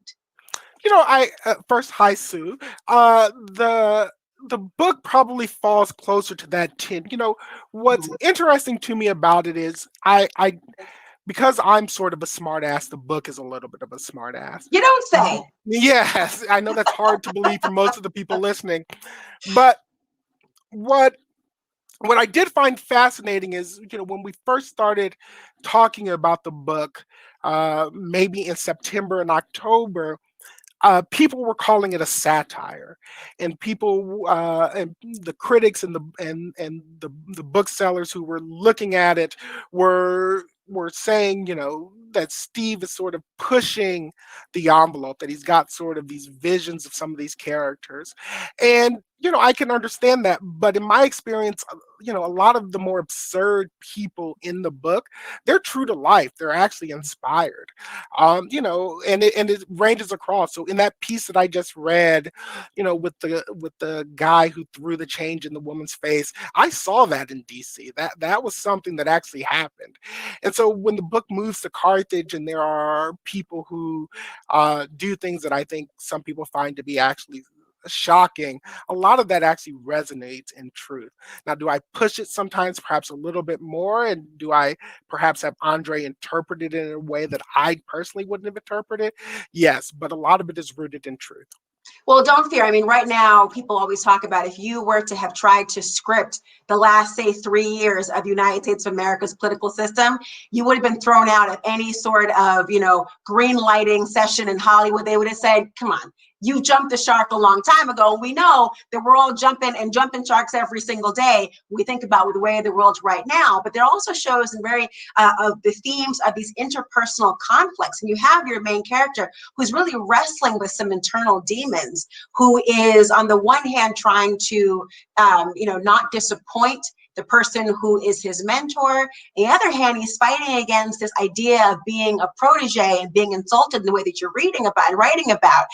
You know, I first, hi Sue. The book probably falls closer to that 10. You know, what's interesting to me about it is I because I'm sort of a smart ass, the book is a little bit of a smart ass. You don't say. Yes, I know that's hard to believe for most of the people listening. But what what I did find fascinating is, you know, when we first started talking about the book, maybe in September and October, people were calling it a satire, and people and the critics and the booksellers who were looking at it were were saying, that Steve is sort of pushing the envelope, that he's got sort of these visions of some of these characters. And, I can understand that. But in my experience, a lot of the more absurd people in the book, they're true to life. They're actually inspired, and it ranges across. So in that piece that I just read, with the guy who threw the change in the woman's face, I saw that in DC. That was something that actually happened. And so when the book moves to Carthage, and there are people who do things that I think some people find to be actually shocking, a lot of that actually resonates in truth. Now, do I push it sometimes, perhaps a little bit more? And do I perhaps have Andre interpret it in a way that I personally wouldn't have interpreted? Yes, but a lot of it is rooted in truth. Well, don't fear. I mean, right now, people always talk about if you were to have tried to script the last, say, 3 years of United States of America's political system, you would have been thrown out of any sort of, green lighting session in Hollywood. They would have said, come on, you jumped the shark a long time ago. We know that we're all jumping sharks every single day. We think about the way the world's right now, but there also shows in very of the themes of these interpersonal conflicts. And you have your main character who's really wrestling with some internal demons, who is on the one hand trying to, not disappoint the person who is his mentor. On the other hand, he's fighting against this idea of being a protege and being insulted in the way that you're reading about and writing about.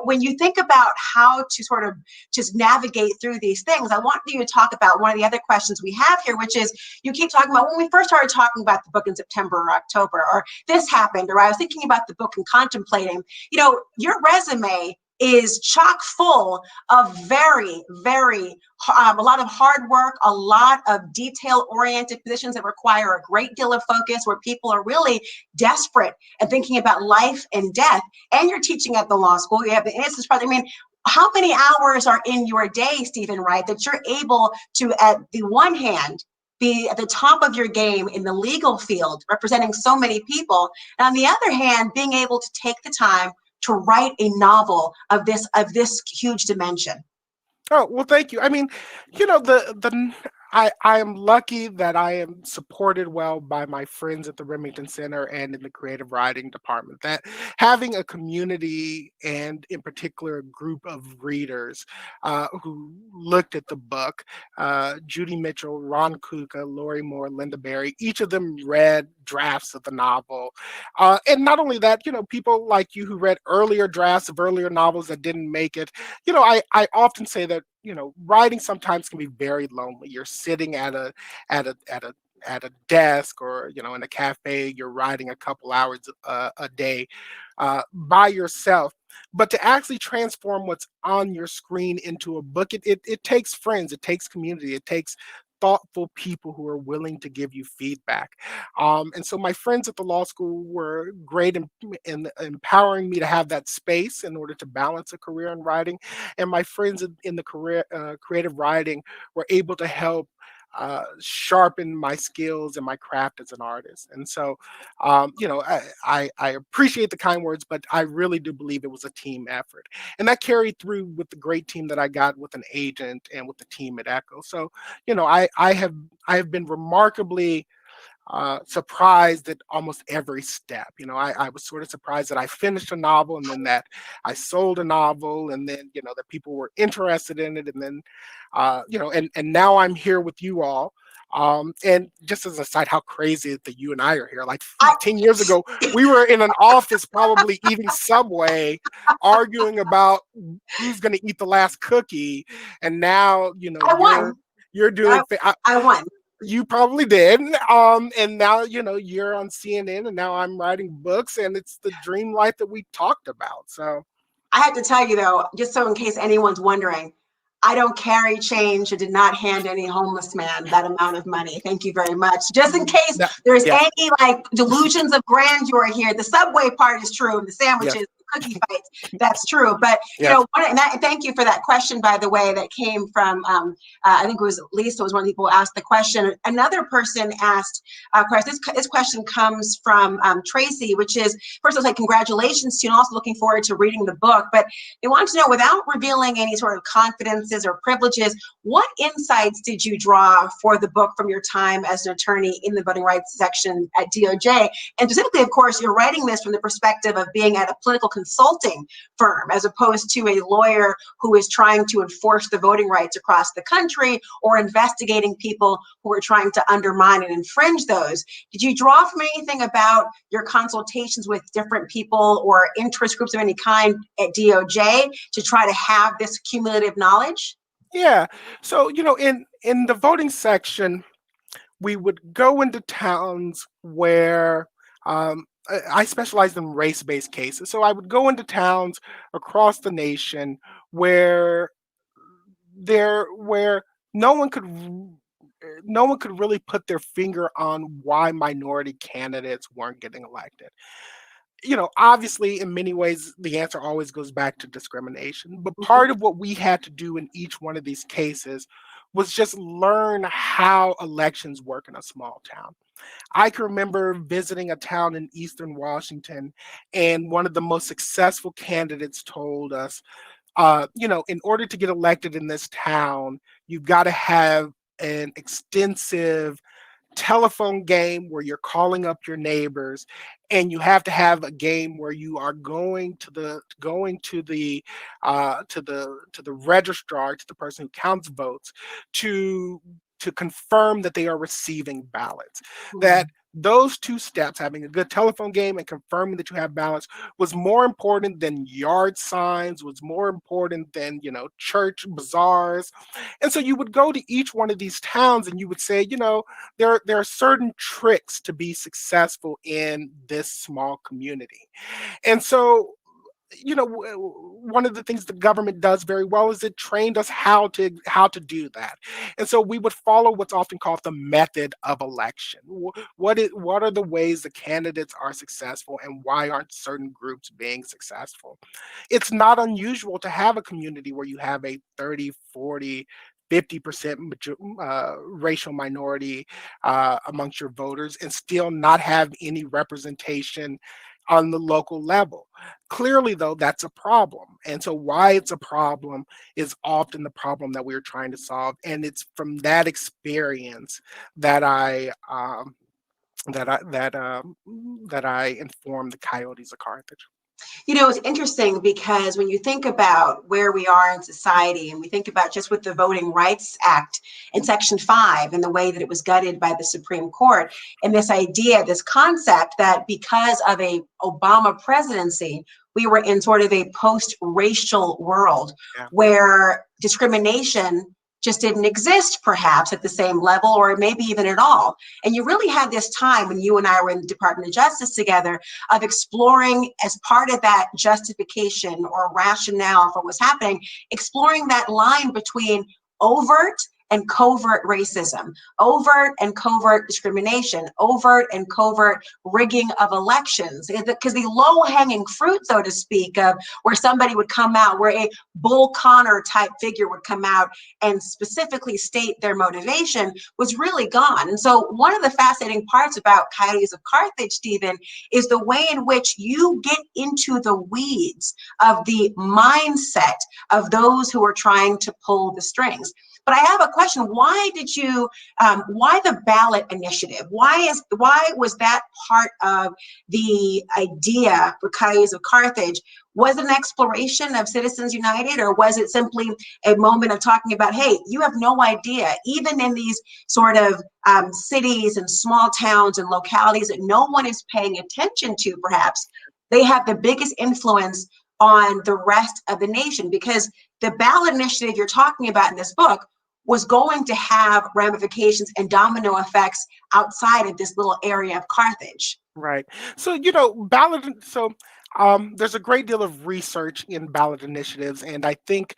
When you think about how to sort of just navigate through these things, I want you to talk about one of the other questions we have here, which is you keep talking about when we first started talking about the book in September or October, or this happened, or I was thinking about the book and contemplating, your resume is chock full of very, very, a lot of hard work, a lot of detail-oriented positions that require a great deal of focus, where people are really desperate and thinking about life and death. And you're teaching at the law school. You have the Innocence Project. I mean, how many hours are in your day, Stephen Wright, that you're able to, at the one hand, be at the top of your game in the legal field, representing so many people, and on the other hand, being able to take the time to write a novel of this huge dimension? Oh, well, thank you. I mean, I am lucky that I am supported well by my friends at the Remington Center and in the creative writing department. That having a community, and in particular a group of readers who looked at the book, Judy Mitchell, Ron Kuka, Lori Moore, Linda Berry, each of them read drafts of the novel. And not only that, people like you who read earlier drafts of earlier novels that didn't make it. I often say that, writing sometimes can be very lonely. You're sitting at a desk, or in a cafe, you're writing a couple hours a day by yourself. But to actually transform what's on your screen into a book, it takes friends, it takes community, it takes thoughtful people who are willing to give you feedback. And so my friends at the law school were great in empowering me to have that space in order to balance a career in writing. And my friends in the creative writing were able to help sharpen my skills and my craft as an artist. And so, I appreciate the kind words, but I really do believe it was a team effort. And that carried through with the great team that I got with an agent and with the team at Echo. So, I have been remarkably surprised at almost every step. I was sort of surprised that I finished a novel, and then that I sold a novel, and then, that people were interested in it. And then, and now I'm here with you all. And just as a side, how crazy that you and I are here. Like 15 years ago, we were in an office, probably eating Subway, arguing about who's going to eat the last cookie. And now, you're doing. I won. You probably did. And now, you're on CNN, and now I'm writing books, and it's the dream life that we talked about. So I have to tell you, though, just so in case anyone's wondering, I don't carry change. I did not hand any homeless man that amount of money. Thank you very much. Just in case there's any delusions of grandeur here. The Subway part is true. The sandwiches, the cookie fights. That's true. But, you Yes. know, thank you for that question, by the way, that came from, I think it was Lisa was one of the people who asked the question. Another person asked, of course, this question comes from Tracy, which is, first of all, congratulations to you, and also looking forward to reading the book. But they want to know, without revealing any sort of confidences or privileges, what insights did you draw for the book from your time as an attorney in the voting rights section at DOJ? And specifically, of course, you're writing this from the perspective of being at a political consulting firm, as opposed to a lawyer who is trying to enforce the voting rights across the country or investigating people who are trying to undermine and infringe those. Did you draw from anything about your consultations with different people or interest groups of any kind at DOJ to try to have this cumulative knowledge? Yeah. So, you know, in the voting section, we would go into towns where I specialized in race-based cases. So I would go into towns across the nation where where no one could really put their finger on why minority candidates weren't getting elected. You know, obviously, in many ways, the answer always goes back to discrimination. But part of what we had to do in each one of these cases was just learn how elections work in a small town. I can remember visiting a town in Eastern Washington, and one of the most successful candidates told us, you know, in order to get elected in this town, you've got to have an extensive telephone game where you're calling up your neighbors, and you have to have a game where you are going to the registrar, to the person who counts votes, to confirm that they are receiving ballots. That those two steps, having a good telephone game and confirming that you have ballots, was more important than yard signs, was more important than, you know, church bazaars. And so you would go to each one of these towns and you would say, you know, there are certain tricks to be successful in this small community. And so, you know, one of the things the government does very well is it trained us how to do that. And so we would follow what's often called the method of election. What are the ways the candidates are successful, and why aren't certain groups being successful? It's not unusual to have a community where you have a 30, 40, 50% racial minority amongst your voters and still not have any representation on the local level. Clearly, though, that's a problem. And so why it's a problem is often the problem that we're trying to solve. And it's from that experience that I informed the Coyotes of Carthage. You know, it's interesting because when you think about where we are in society, and we think about just with the Voting Rights Act in Section 5 and the way that it was gutted by the Supreme Court, and this idea, this concept that because of a Obama presidency, we were in sort of a post-racial world where discrimination just didn't exist, perhaps at the same level, or maybe even at all. And you really had this time when you and I were in the Department of Justice together of exploring, as part of that justification or rationale for what's happening, exploring that line between overt and covert racism, overt and covert discrimination, overt and covert rigging of elections. Because the low-hanging fruit, so to speak, of where somebody would come out, where a Bull Connor type figure would come out and specifically state their motivation, was really gone. And so one of the fascinating parts about Coyotes of Carthage, Stephen, is the way in which you get into the weeds of the mindset of those who are trying to pull the strings. But I have a question. Why did you, why the ballot initiative? Why was that part of the idea for Coyotes of Carthage? Was it an exploration of Citizens United, or was it simply a moment of talking about, hey, you have no idea, even in these sort of cities and small towns and localities that no one is paying attention to, perhaps, they have the biggest influence on the rest of the nation, because the ballot initiative you're talking about in this book was going to have ramifications and domino effects outside of this little area of Carthage. Right. So, you know, ballot. So There's a great deal of research in ballot initiatives, and I think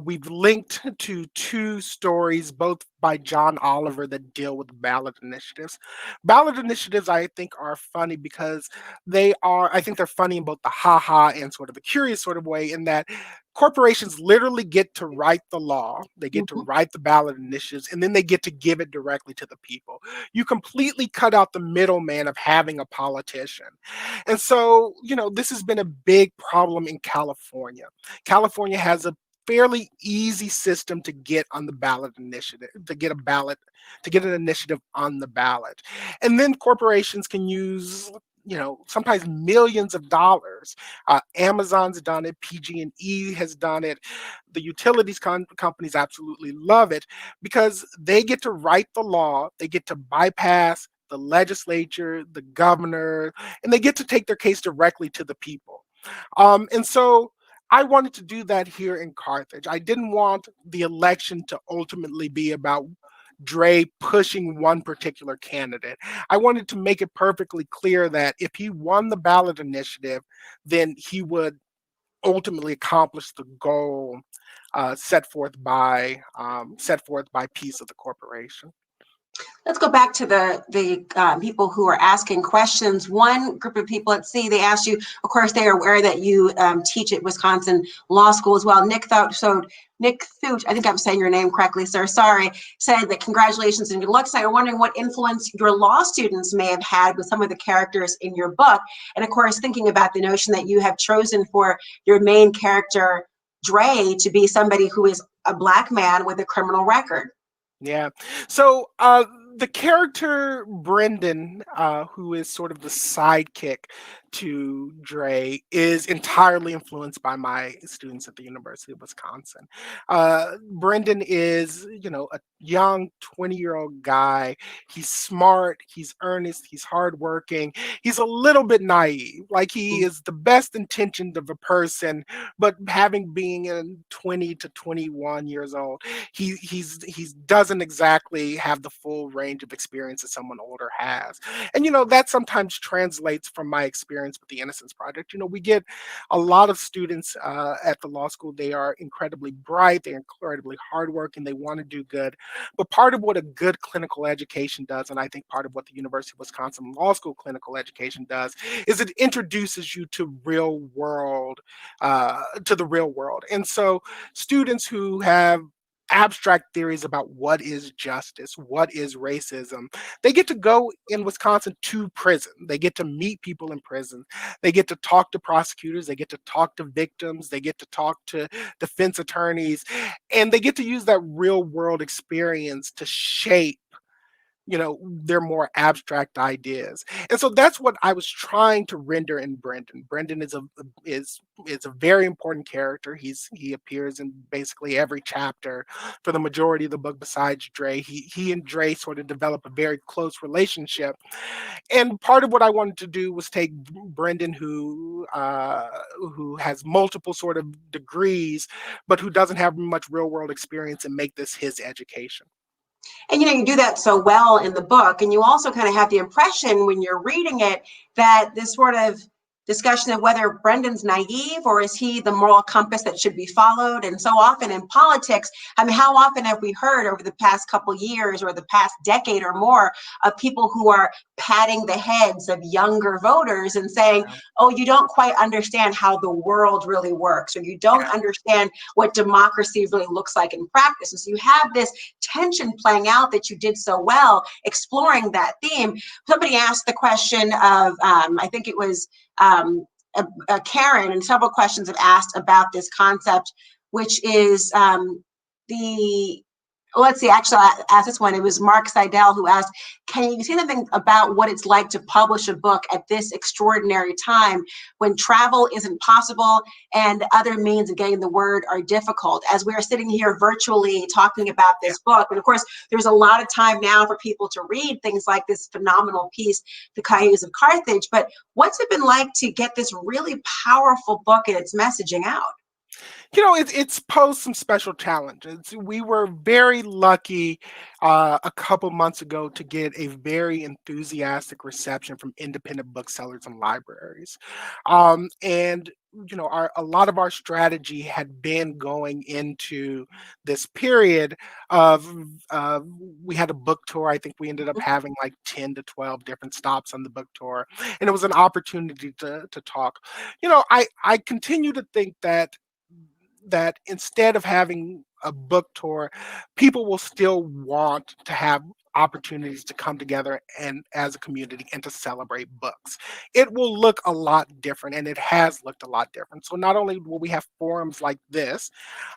we've linked to two stories, both by John Oliver, that deal with ballot initiatives. Ballot initiatives, I think, are funny because I think they're funny in both the ha-ha and sort of the curious sort of way, in that corporations literally get to write the law, they get to Mhm. write the ballot initiatives, and then they get to give it directly to the people. You completely cut out the middleman of having a politician. And so, this has been a big problem in California. California has a fairly easy system to get on the ballot initiative, to get an initiative on the ballot. And then corporations can use, sometimes millions of dollars. Amazon's done it, PG&E has done it. The utilities companies absolutely love it because they get to write the law, they get to bypass the legislature, the governor, and they get to take their case directly to the people. And so I wanted to do that here in Carthage. I didn't want the election to ultimately be about Dre pushing one particular candidate. I wanted to make it perfectly clear that if he won the ballot initiative, then he would ultimately accomplish the goal set forth by Piece of the Corporation. Let's go back to the people who are asking questions. One group of people, let's see, they asked you, of course, they are aware that you teach at Wisconsin Law School as well. Nick Thuch, I think I'm saying your name correctly, sir, sorry, said that congratulations and good luck. So I'm wondering what influence your law students may have had with some of the characters in your book. And of course, thinking about the notion that you have chosen for your main character, Dre, to be somebody who is a Black man with a criminal record. Yeah. So the character Brendan, who is sort of the sidekick to Dre, is entirely influenced by my students at the University of Wisconsin. Brendan is, a young 20-year-old guy. He's smart, he's earnest, he's hardworking, he's a little bit naive. Like, he is the best intentioned of a person, but having being in 20 to 21 years old, he doesn't exactly have the full range of experience that someone older has. And that sometimes translates from my experience with the Innocence Project. We get a lot of students at the law school. They are incredibly bright, they're incredibly hardworking, they want to do good. But part of what a good clinical education does, and I think part of what the University of Wisconsin Law School clinical education does, is it introduces you to the real world. And so students who have abstract theories about what is justice, what is racism, they get to go in Wisconsin to prison. They get to meet people in prison. They get to talk to prosecutors. They get to talk to victims. They get to talk to defense attorneys. And they get to use that real world experience to shape their more abstract ideas. And so that's what I was trying to render in Brendan. Brendan is a very important character. He appears in basically every chapter for the majority of the book besides Dre. He and Dre sort of develop a very close relationship. And part of what I wanted to do was take Brendan, who has multiple sort of degrees, but who doesn't have much real world experience, and make this his education. And you do that so well in the book. And you also kind of have the impression when you're reading it that this sort of discussion of whether Brendan's naive or is he the moral compass that should be followed. And so often in politics, I mean, how often have we heard over the past couple years or the past decade or more of people who are patting the heads of younger voters and saying, oh, you don't quite understand how the world really works, or you don't understand what democracy really looks like in practice. And so you have this tension playing out that you did so well, exploring that theme. Somebody asked the question of, I think it was Karen, and several questions have asked about this concept, which is let's see, actually, I asked this one. It was Mark Seidel who asked, can you say something about what it's like to publish a book at this extraordinary time when travel isn't possible and other means of getting the word are difficult? As we're sitting here virtually talking about this book, and of course, there's a lot of time now for people to read things like this phenomenal piece, The Coyotes of Carthage, but what's it been like to get this really powerful book and its messaging out? It's posed some special challenges. We were very lucky a couple months ago to get a very enthusiastic reception from independent booksellers and libraries. And a lot of our strategy had been going into this period of we had a book tour. I think we ended up having like 10 to 12 different stops on the book tour, and it was an opportunity to talk. I continue to think that instead of having a book tour, people will still want to have opportunities to come together and as a community and to celebrate books. It will look a lot different, and it has looked a lot different. So not only will we have forums like this,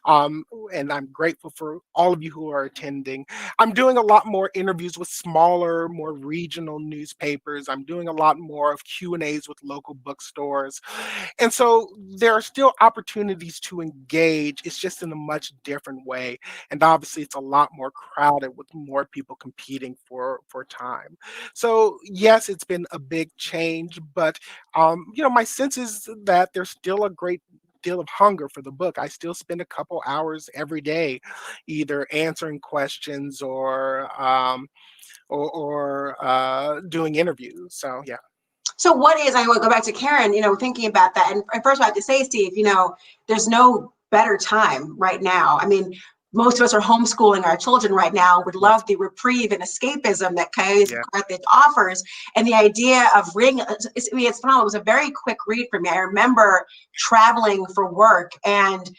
and I'm grateful for all of you who are attending. I'm doing a lot more interviews with smaller, more regional newspapers. I'm doing a lot more of Q&As with local bookstores. And so there are still opportunities to engage. It's just in a much different way. And obviously it's a lot more crowded with more people competing for time. So yes, it's been a big change, but my sense is that there's still a great deal of hunger for the book. I still spend a couple hours every day either answering questions or doing interviews. So yeah. So what is, I want to go back to Karen, thinking about that. And first of all, I have to say, Steve, there's no better time right now. I mean, most of us are homeschooling our children right now, would love the reprieve and escapism that Coyotes of Carthage offers. And the idea of reading, it's phenomenal. It was a very quick read for me. I remember traveling for work, and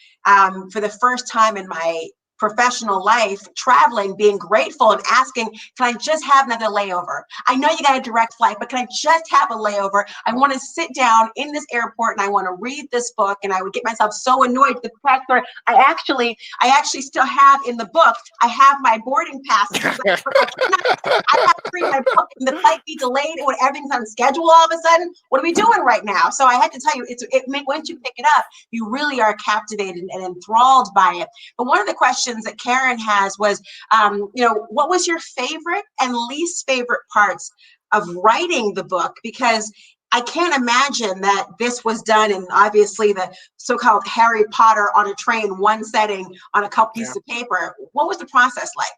for the first time in my professional life, traveling, being grateful and asking, can I just have another layover? I know you got a direct flight, but can I just have a layover? I want to sit down in this airport and I want to read this book. And I would get myself so annoyed with the professor. I actually still have in the book, I have my boarding pass. I have to read my book and the flight be delayed when everything's on schedule all of a sudden. What are we doing right now? So I had to tell you, once you pick it up, you really are captivated and enthralled by it. But one of the questions that Karen has was, what was your favorite and least favorite parts of writing the book? Because I can't imagine that this was done in obviously the so-called Harry Potter on a train, one setting on a couple pieces of paper. What was the process like?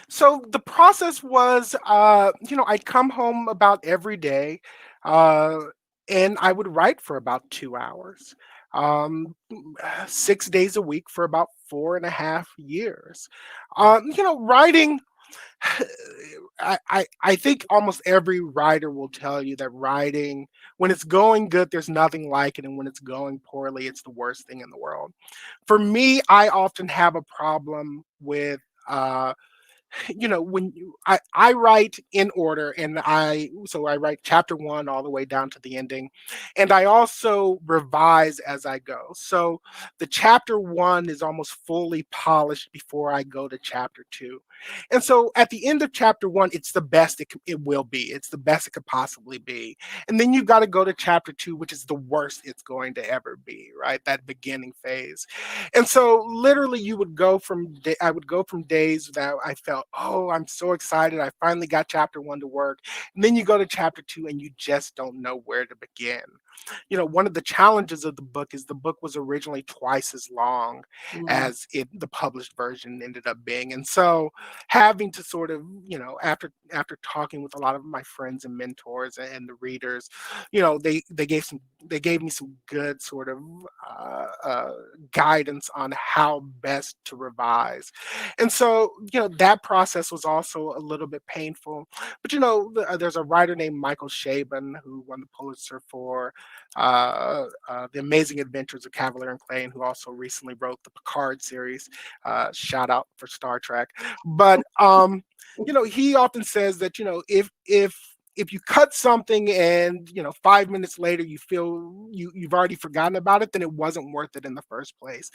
So the process was, I'd come home about every day, and I would write for about 2 hours, um, 6 days a week for about 4.5 years. Writing. I think almost every writer will tell you that writing, when it's going good, there's nothing like it, and when it's going poorly, it's the worst thing in the world. For me, I often have a problem with when I write in order, and I write chapter one all the way down to the ending, and I also revise as I go. So the chapter one is almost fully polished before I go to chapter two. And so at the end of chapter one, it's the best it will be. It's the best it could possibly be. And then you've got to go to chapter two, which is the worst it's going to ever be, right? That beginning phase. And so literally I would go from days that I felt, oh, I'm so excited. I finally got chapter one to work. And then you go to chapter two and you just don't know where to begin. One of the challenges of the book is the book was originally twice as long as the published version ended up being. And so having to sort of, after talking with a lot of my friends and mentors and the readers, they gave me some good sort of guidance on how best to revise. And so, that process was also a little bit painful. But, there's a writer named Michael Chabon who won the Pulitzer for The Amazing Adventures of Cavalier and Clay, and who also recently wrote the Picard series. Shout out for Star Trek. But, he often says that, if you cut something and 5 minutes later you feel you've already forgotten about it, then it wasn't worth it in the first place.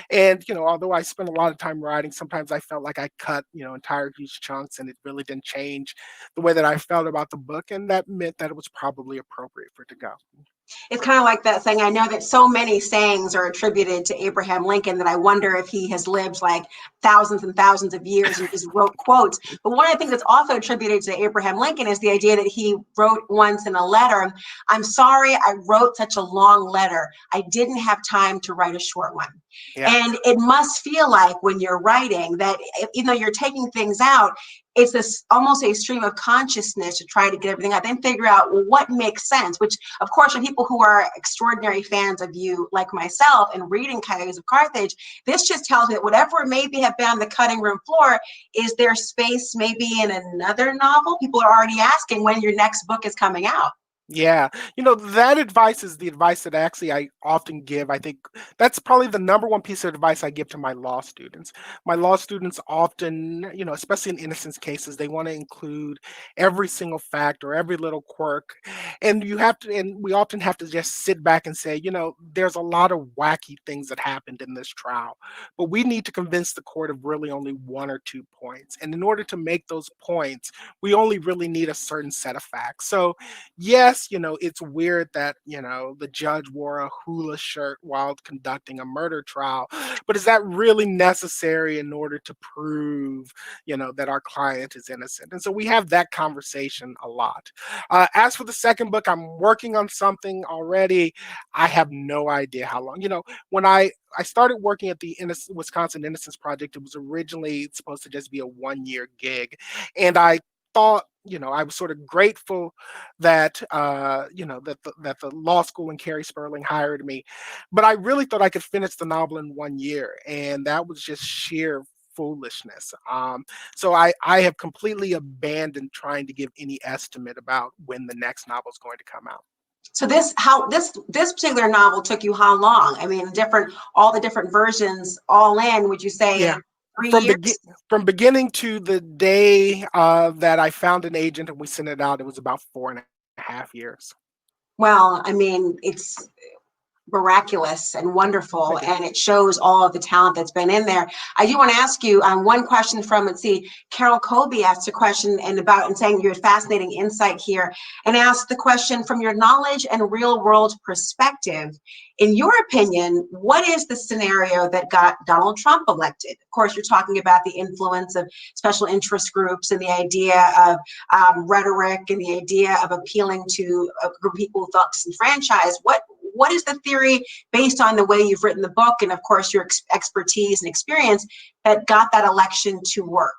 And although I spent a lot of time writing, sometimes I felt like I cut entire huge chunks, and it really didn't change the way that I felt about the book, and that meant that it was probably appropriate for it to go. It's kind of like that saying, I know that so many sayings are attributed to Abraham Lincoln that I wonder if he has lived like thousands and thousands of years and just wrote quotes. But one of the things that's also attributed to Abraham Lincoln is the idea that he wrote once in a letter, I'm sorry I wrote such a long letter. I didn't have time to write a short one. Yeah. And it must feel like when you're writing that even though you're taking things out, it's this almost a stream of consciousness to try to get everything out, then figure out, well, what makes sense, which of course for people who are extraordinary fans of you like myself and reading Coyotes of Carthage, this just tells me that whatever maybe have been on the cutting room floor, is there space maybe in another novel? People are already asking when your next book is coming out. Yeah, that advice is the advice that actually I often give. I think that's probably the number one piece of advice I give to my law students. My law students often, especially in innocence cases, they want to include every single fact or every little quirk. And we often have to just sit back and say, there's a lot of wacky things that happened in this trial, but we need to convince the court of really only one or two points. And in order to make those points, we only really need a certain set of facts. So, yes, it's weird that, the judge wore a hula shirt while conducting a murder trial, but is that really necessary in order to prove, that our client is innocent? And so we have that conversation a lot. As for the second book, I'm working on something already. I have no idea how long. When I started working at the Wisconsin Innocence Project, it was originally supposed to just be a 1-year gig. And I thought, I was sort of grateful that, that the law school in Carey Sperling hired me, but I really thought I could finish the novel in 1 year, and that was just sheer foolishness. So I have completely abandoned trying to give any estimate about when the next novel is going to come out. So this particular novel took you how long? I mean, all the different versions all in, would you say? Yeah. 3 From years? from beginning to the day that I found an agent and we sent it out, it was about 4.5 years. Well, I mean, it's miraculous and wonderful, and it shows all of the talent that's been in there. I do want to ask you one question from, let's see, Carol Colby asked a question and saying you had fascinating insight here, and asked the question, from your knowledge and real world perspective, in your opinion, what is the scenario that got Donald Trump elected? Of course, you're talking about the influence of special interest groups and the idea of rhetoric and the idea of appealing to a group of people who felt disenfranchised. What is the theory, based on the way you've written the book and of course your expertise and experience, that got that election to work?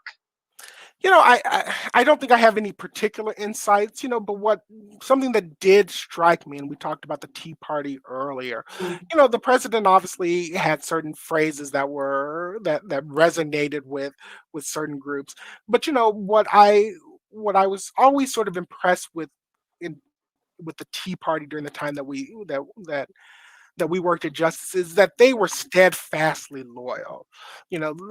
I don't think I have any particular insights, but something that did strike me, and we talked about the Tea Party earlier, the president obviously had certain phrases that resonated with certain groups. But what I was always sort of impressed with with the Tea Party during the time that we worked at Justice is that they were steadfastly loyal.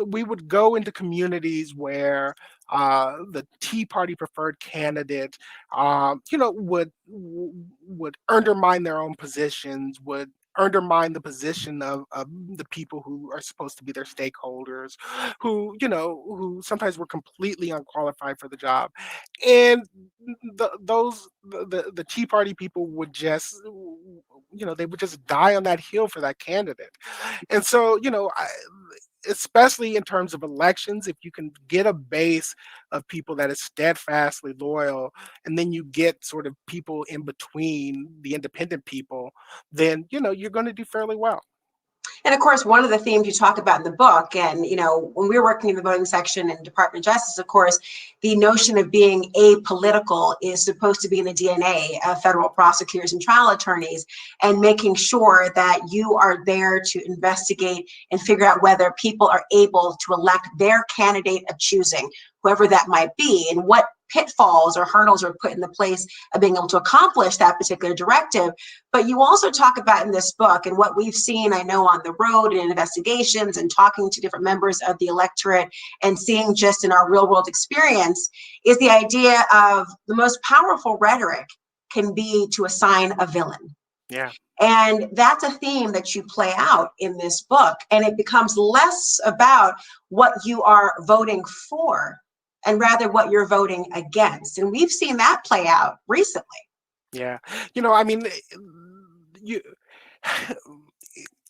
We would go into communities where the Tea Party preferred candidate, would undermine their own positions, would undermine the position of the people who are supposed to be their stakeholders, who sometimes were completely unqualified for the job. And the Tea Party people would just, they would just die on that hill for that candidate. And so, especially in terms of elections, if you can get a base of people that is steadfastly loyal, and then you get sort of people in between, the independent people, then, you're going to do fairly well. And of course, one of the themes you talk about in the book, and when we were working in the voting section in Department of Justice, of course, the notion of being apolitical is supposed to be in the DNA of federal prosecutors and trial attorneys, and making sure that you are there to investigate and figure out whether people are able to elect their candidate of choosing, whoever that might be, and what pitfalls or hurdles are put in the place of being able to accomplish that particular directive. But you also talk about in this book, and what we've seen, I know, on the road and in investigations and talking to different members of the electorate and seeing just in our real world experience, is the idea of the most powerful rhetoric can be to assign a villain. Yeah. And that's a theme that you play out in this book. And it becomes less about what you are voting for and rather what you're voting against. And we've seen that play out recently. Yeah. I mean, you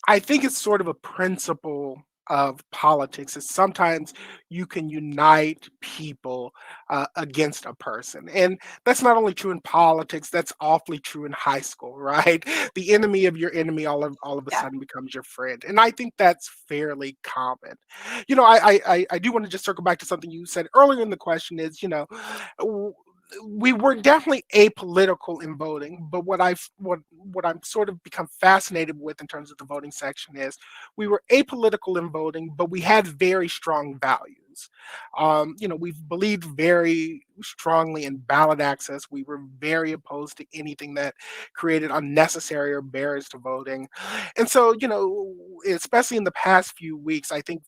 I think it's sort of a principle of politics is sometimes you can unite people against a person. And that's not only true in politics, that's awfully true in high school, right? The enemy of your enemy all of a Yeah. sudden becomes your friend. And I think that's fairly common. I do want to just circle back to something you said earlier in the question is, w- we were definitely apolitical in voting, but what I'm sort of become fascinated with in terms of the voting section is we were apolitical in voting, but we had very strong values. We've believed very strongly in ballot access. We were very opposed to anything that created unnecessary or barriers to voting. And so, especially in the past few weeks, I think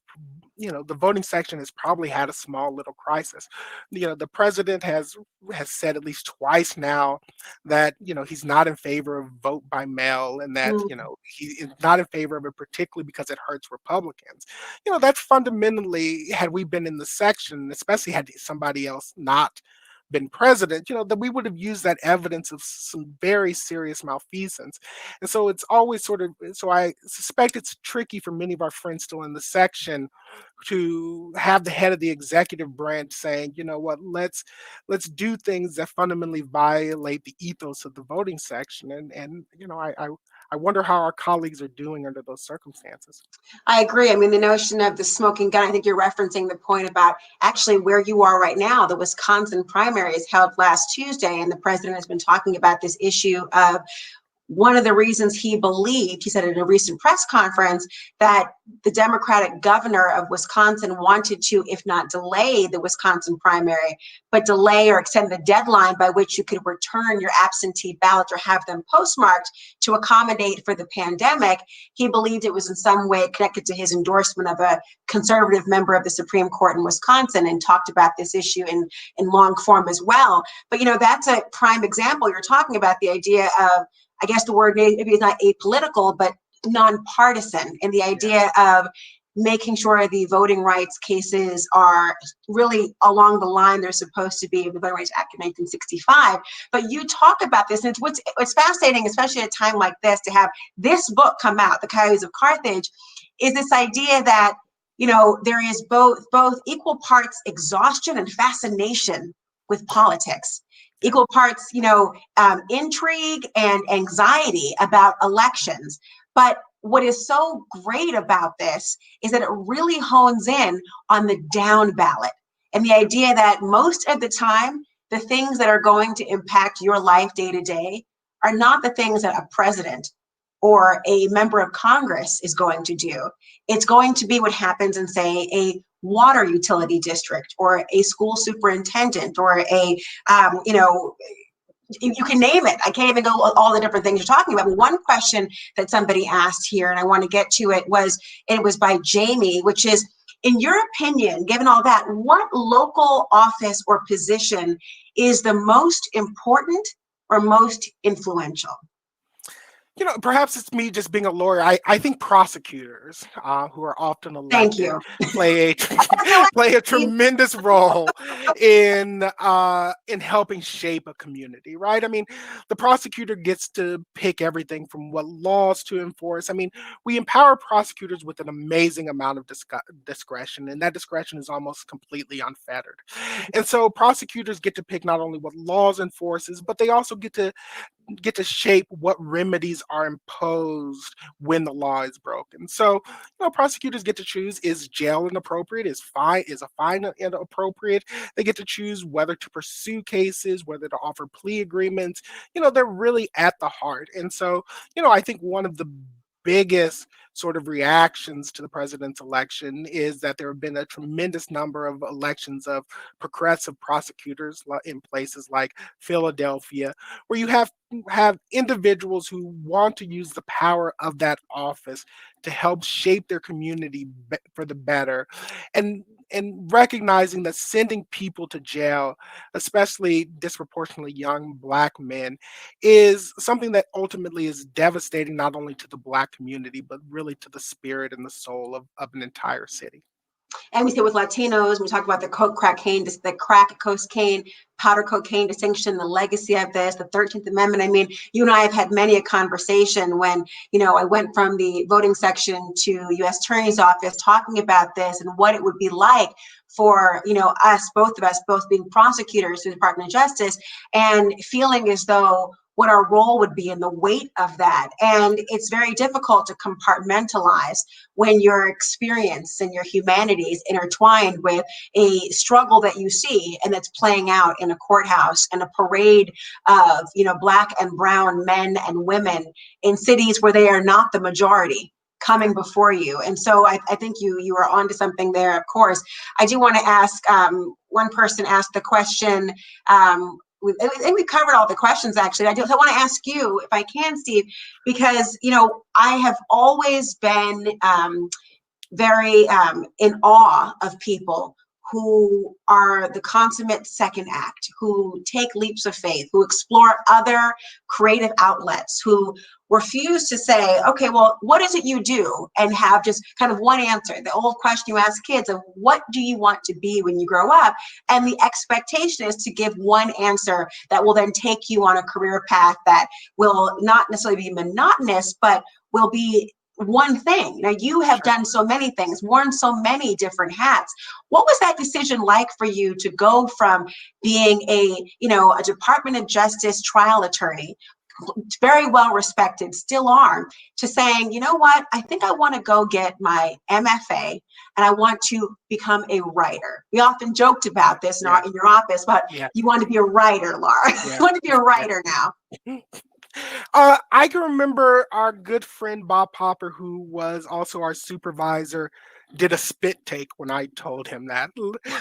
the voting section has probably had a small little crisis. The president has said at least twice now that he's not in favor of vote by mail, and that Mm. he is not in favor of it, particularly because it hurts Republicans. That's fundamentally, had we been in the section, especially had somebody else not been president, that we would have used that evidence of some very serious malfeasance. And so it's always so I suspect it's tricky for many of our friends still in the section to have the head of the executive branch saying, what, let's do things that fundamentally violate the ethos of the voting section. I wonder how our colleagues are doing under those circumstances. I agree. I mean, the notion of the smoking gun, I think you're referencing the point about actually where you are right now. The Wisconsin primaries held last Tuesday, and the president has been talking about this issue of one of the reasons he believed, he said at a recent press conference, that the Democratic governor of Wisconsin wanted to, if not delay the Wisconsin primary, but delay or extend the deadline by which you could return your absentee ballots or have them postmarked to accommodate for the pandemic. He believed it was in some way connected to his endorsement of a conservative member of the Supreme Court in Wisconsin, and talked about this issue in long form as well. But, that's a prime example. You're talking about the idea of, I guess the word maybe is not apolitical, but nonpartisan, and the idea of making sure the voting rights cases are really along the line they're supposed to be of the Voting Rights Act of 1965. But you talk about this, and what's fascinating, especially at a time like this, to have this book come out, The Coyotes of Carthage, is this idea that there is both equal parts exhaustion and fascination with politics. Equal parts, intrigue and anxiety about elections. But what is so great about this is that it really hones in on the down ballot, and the idea that most of the time, the things that are going to impact your life day to day are not the things that a president or a member of Congress is going to do. It's going to be what happens in, say, a water utility district, or a school superintendent, or a you can name it. I can't even go all the different things you're talking about. But one question that somebody asked here, and I want to get to it, was by Jamie, which is, in your opinion, given all that, what local office or position is the most important or most influential? Perhaps it's me just being a lawyer. I think prosecutors, who are often Thank elected, you. play a play a tremendous role in helping shape a community, right? I mean, the prosecutor gets to pick everything from what laws to enforce. I mean, we empower prosecutors with an amazing amount of discretion, and that discretion is almost completely unfettered. And so prosecutors get to pick not only what laws enforces, but they also get to shape what remedies are imposed when the law is broken. So, prosecutors get to choose: is jail inappropriate? Is a fine inappropriate? They get to choose whether to pursue cases, whether to offer plea agreements. They're really at the heart. And so, I think one of the biggest sort of reactions to the president's election is that there have been a tremendous number of elections of progressive prosecutors in places like Philadelphia, where you have individuals who want to use the power of that office to help shape their community for the better, and recognizing that sending people to jail, especially disproportionately young Black men, is something that ultimately is devastating not only to the Black community, but really to the spirit and the soul of an entire city. And we say with Latinos, we talk about the crack cocaine, powder cocaine distinction, the legacy of this, the 13th Amendment. I mean, you and I have had many a conversation when, I went from the voting section to U.S. Attorney's Office talking about this and what it would be like for, both of us being prosecutors through the Department of Justice, and feeling as though what our role would be and the weight of that. And it's very difficult to compartmentalize when your experience and your humanity is intertwined with a struggle that you see and that's playing out in a courthouse and a parade of, Black and brown men and women in cities where they are not the majority coming before you. And so I think you are onto something there, of course. I do want to ask, one person asked the question, I think we covered all the questions, actually. I want to ask you, if I can, Steve, because, I have always been very in awe of people who are the consummate second act, who take leaps of faith, who explore other creative outlets, who refuse to say, okay, well, what is it you do? And have just kind of one answer. The old question you ask kids of what do you want to be when you grow up? And the expectation is to give one answer that will then take you on a career path that will not necessarily be monotonous, but will be one thing. Now, you have done so many things, worn so many different hats. What was that decision like for you to go from being a Department of Justice trial attorney, very well respected, still are, to saying, you know what, I think I want to go get my MFA and I want to become a writer. We often joked about this in your office, but you want to be a writer, Laura. You want to be a writer now. I can remember our good friend Bob Popper, who was also our supervisor, did a spit take when I told him that.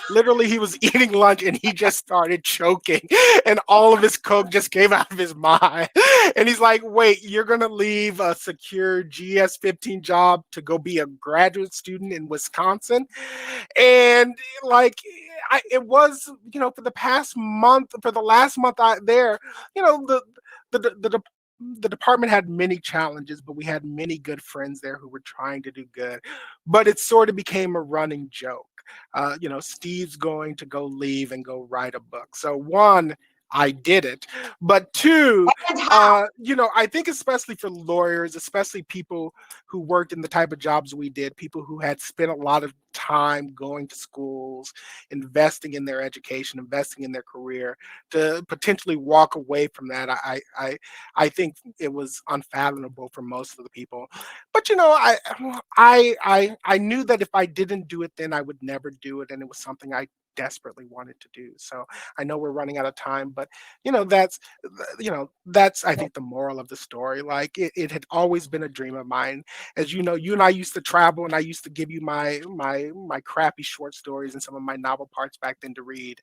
Literally, he was eating lunch and he just started choking, and all of his coke just came out of his mind. And he's like, wait, you're going to leave a secure GS-15 job to go be a graduate student in Wisconsin? And it was, for the last month out there, the department had many challenges, but we had many good friends there who were trying to do good. But it sort of became a running joke. Steve's going to go leave and go write a book. So one, I did it. But two, I think especially for lawyers, especially people who worked in the type of jobs we did, people who had spent a lot of time going to schools, investing in their education, investing in their career, to potentially walk away from that, I think it was unfathomable for most of the people. But I knew that if I didn't do it then, I would never do it, and it was something I desperately wanted to do. So I know we're running out of time, but that's I think the moral of the story. Like it had always been a dream of mine. As you know, you and I used to travel, and I used to give you my crappy short stories and some of my novel parts back then to read,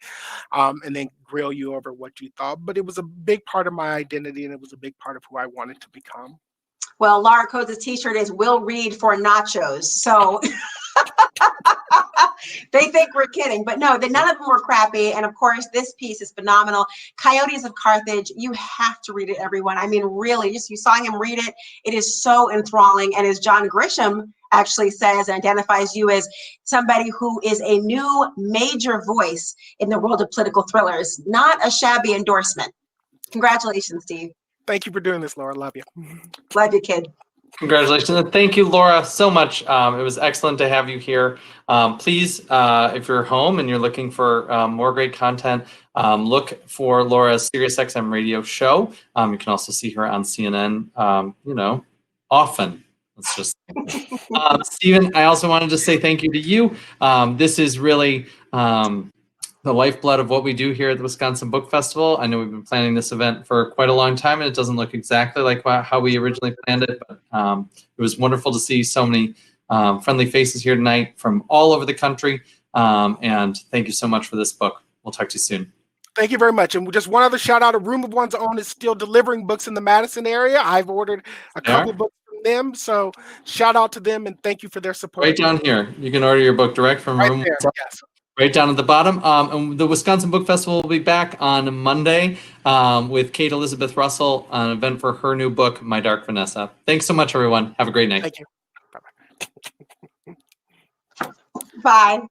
and then grill you over what you thought. But it was a big part of my identity, and it was a big part of who I wanted to become. Well, Laura Coates' t-shirt is "Will read for nachos," so they think we're kidding, but no, none of them were crappy. And of course, this piece is phenomenal. Coyotes of Carthage, you have to read it, everyone. I mean, really, just you saw him read it. It is so enthralling. And as John Grisham actually says, and identifies you as somebody who is a new major voice in the world of political thrillers. Not a shabby endorsement. Congratulations, Steve. Thank you for doing this, Laura. Love you. Love you, kid. Congratulations. And thank you, Laura, so much. It was excellent to have you here. Please, if you're home and you're looking for more great content, look for Laura's Sirius XM radio show. You can also see her on CNN, often. Let's just Stephen, I also wanted to say thank you to you. This is really the lifeblood of what we do here at the Wisconsin Book Festival. I know we've been planning this event for quite a long time, and it doesn't look exactly like how we originally planned it, but it was wonderful to see so many friendly faces here tonight from all over the country, and thank you so much for this book. We'll talk to you soon. Thank you very much. And just one other shout out, A Room of One's Own is still delivering books in the Madison area. I've ordered a couple books from them, so shout out to them and thank you for their support. Right down here. You can order your book direct from right Room. there, yes. Right down at the bottom. And the Wisconsin Book Festival will be back on Monday with Kate Elizabeth Russell on an event for her new book, My Dark Vanessa. Thanks so much, everyone. Have a great night. Thank you. Bye.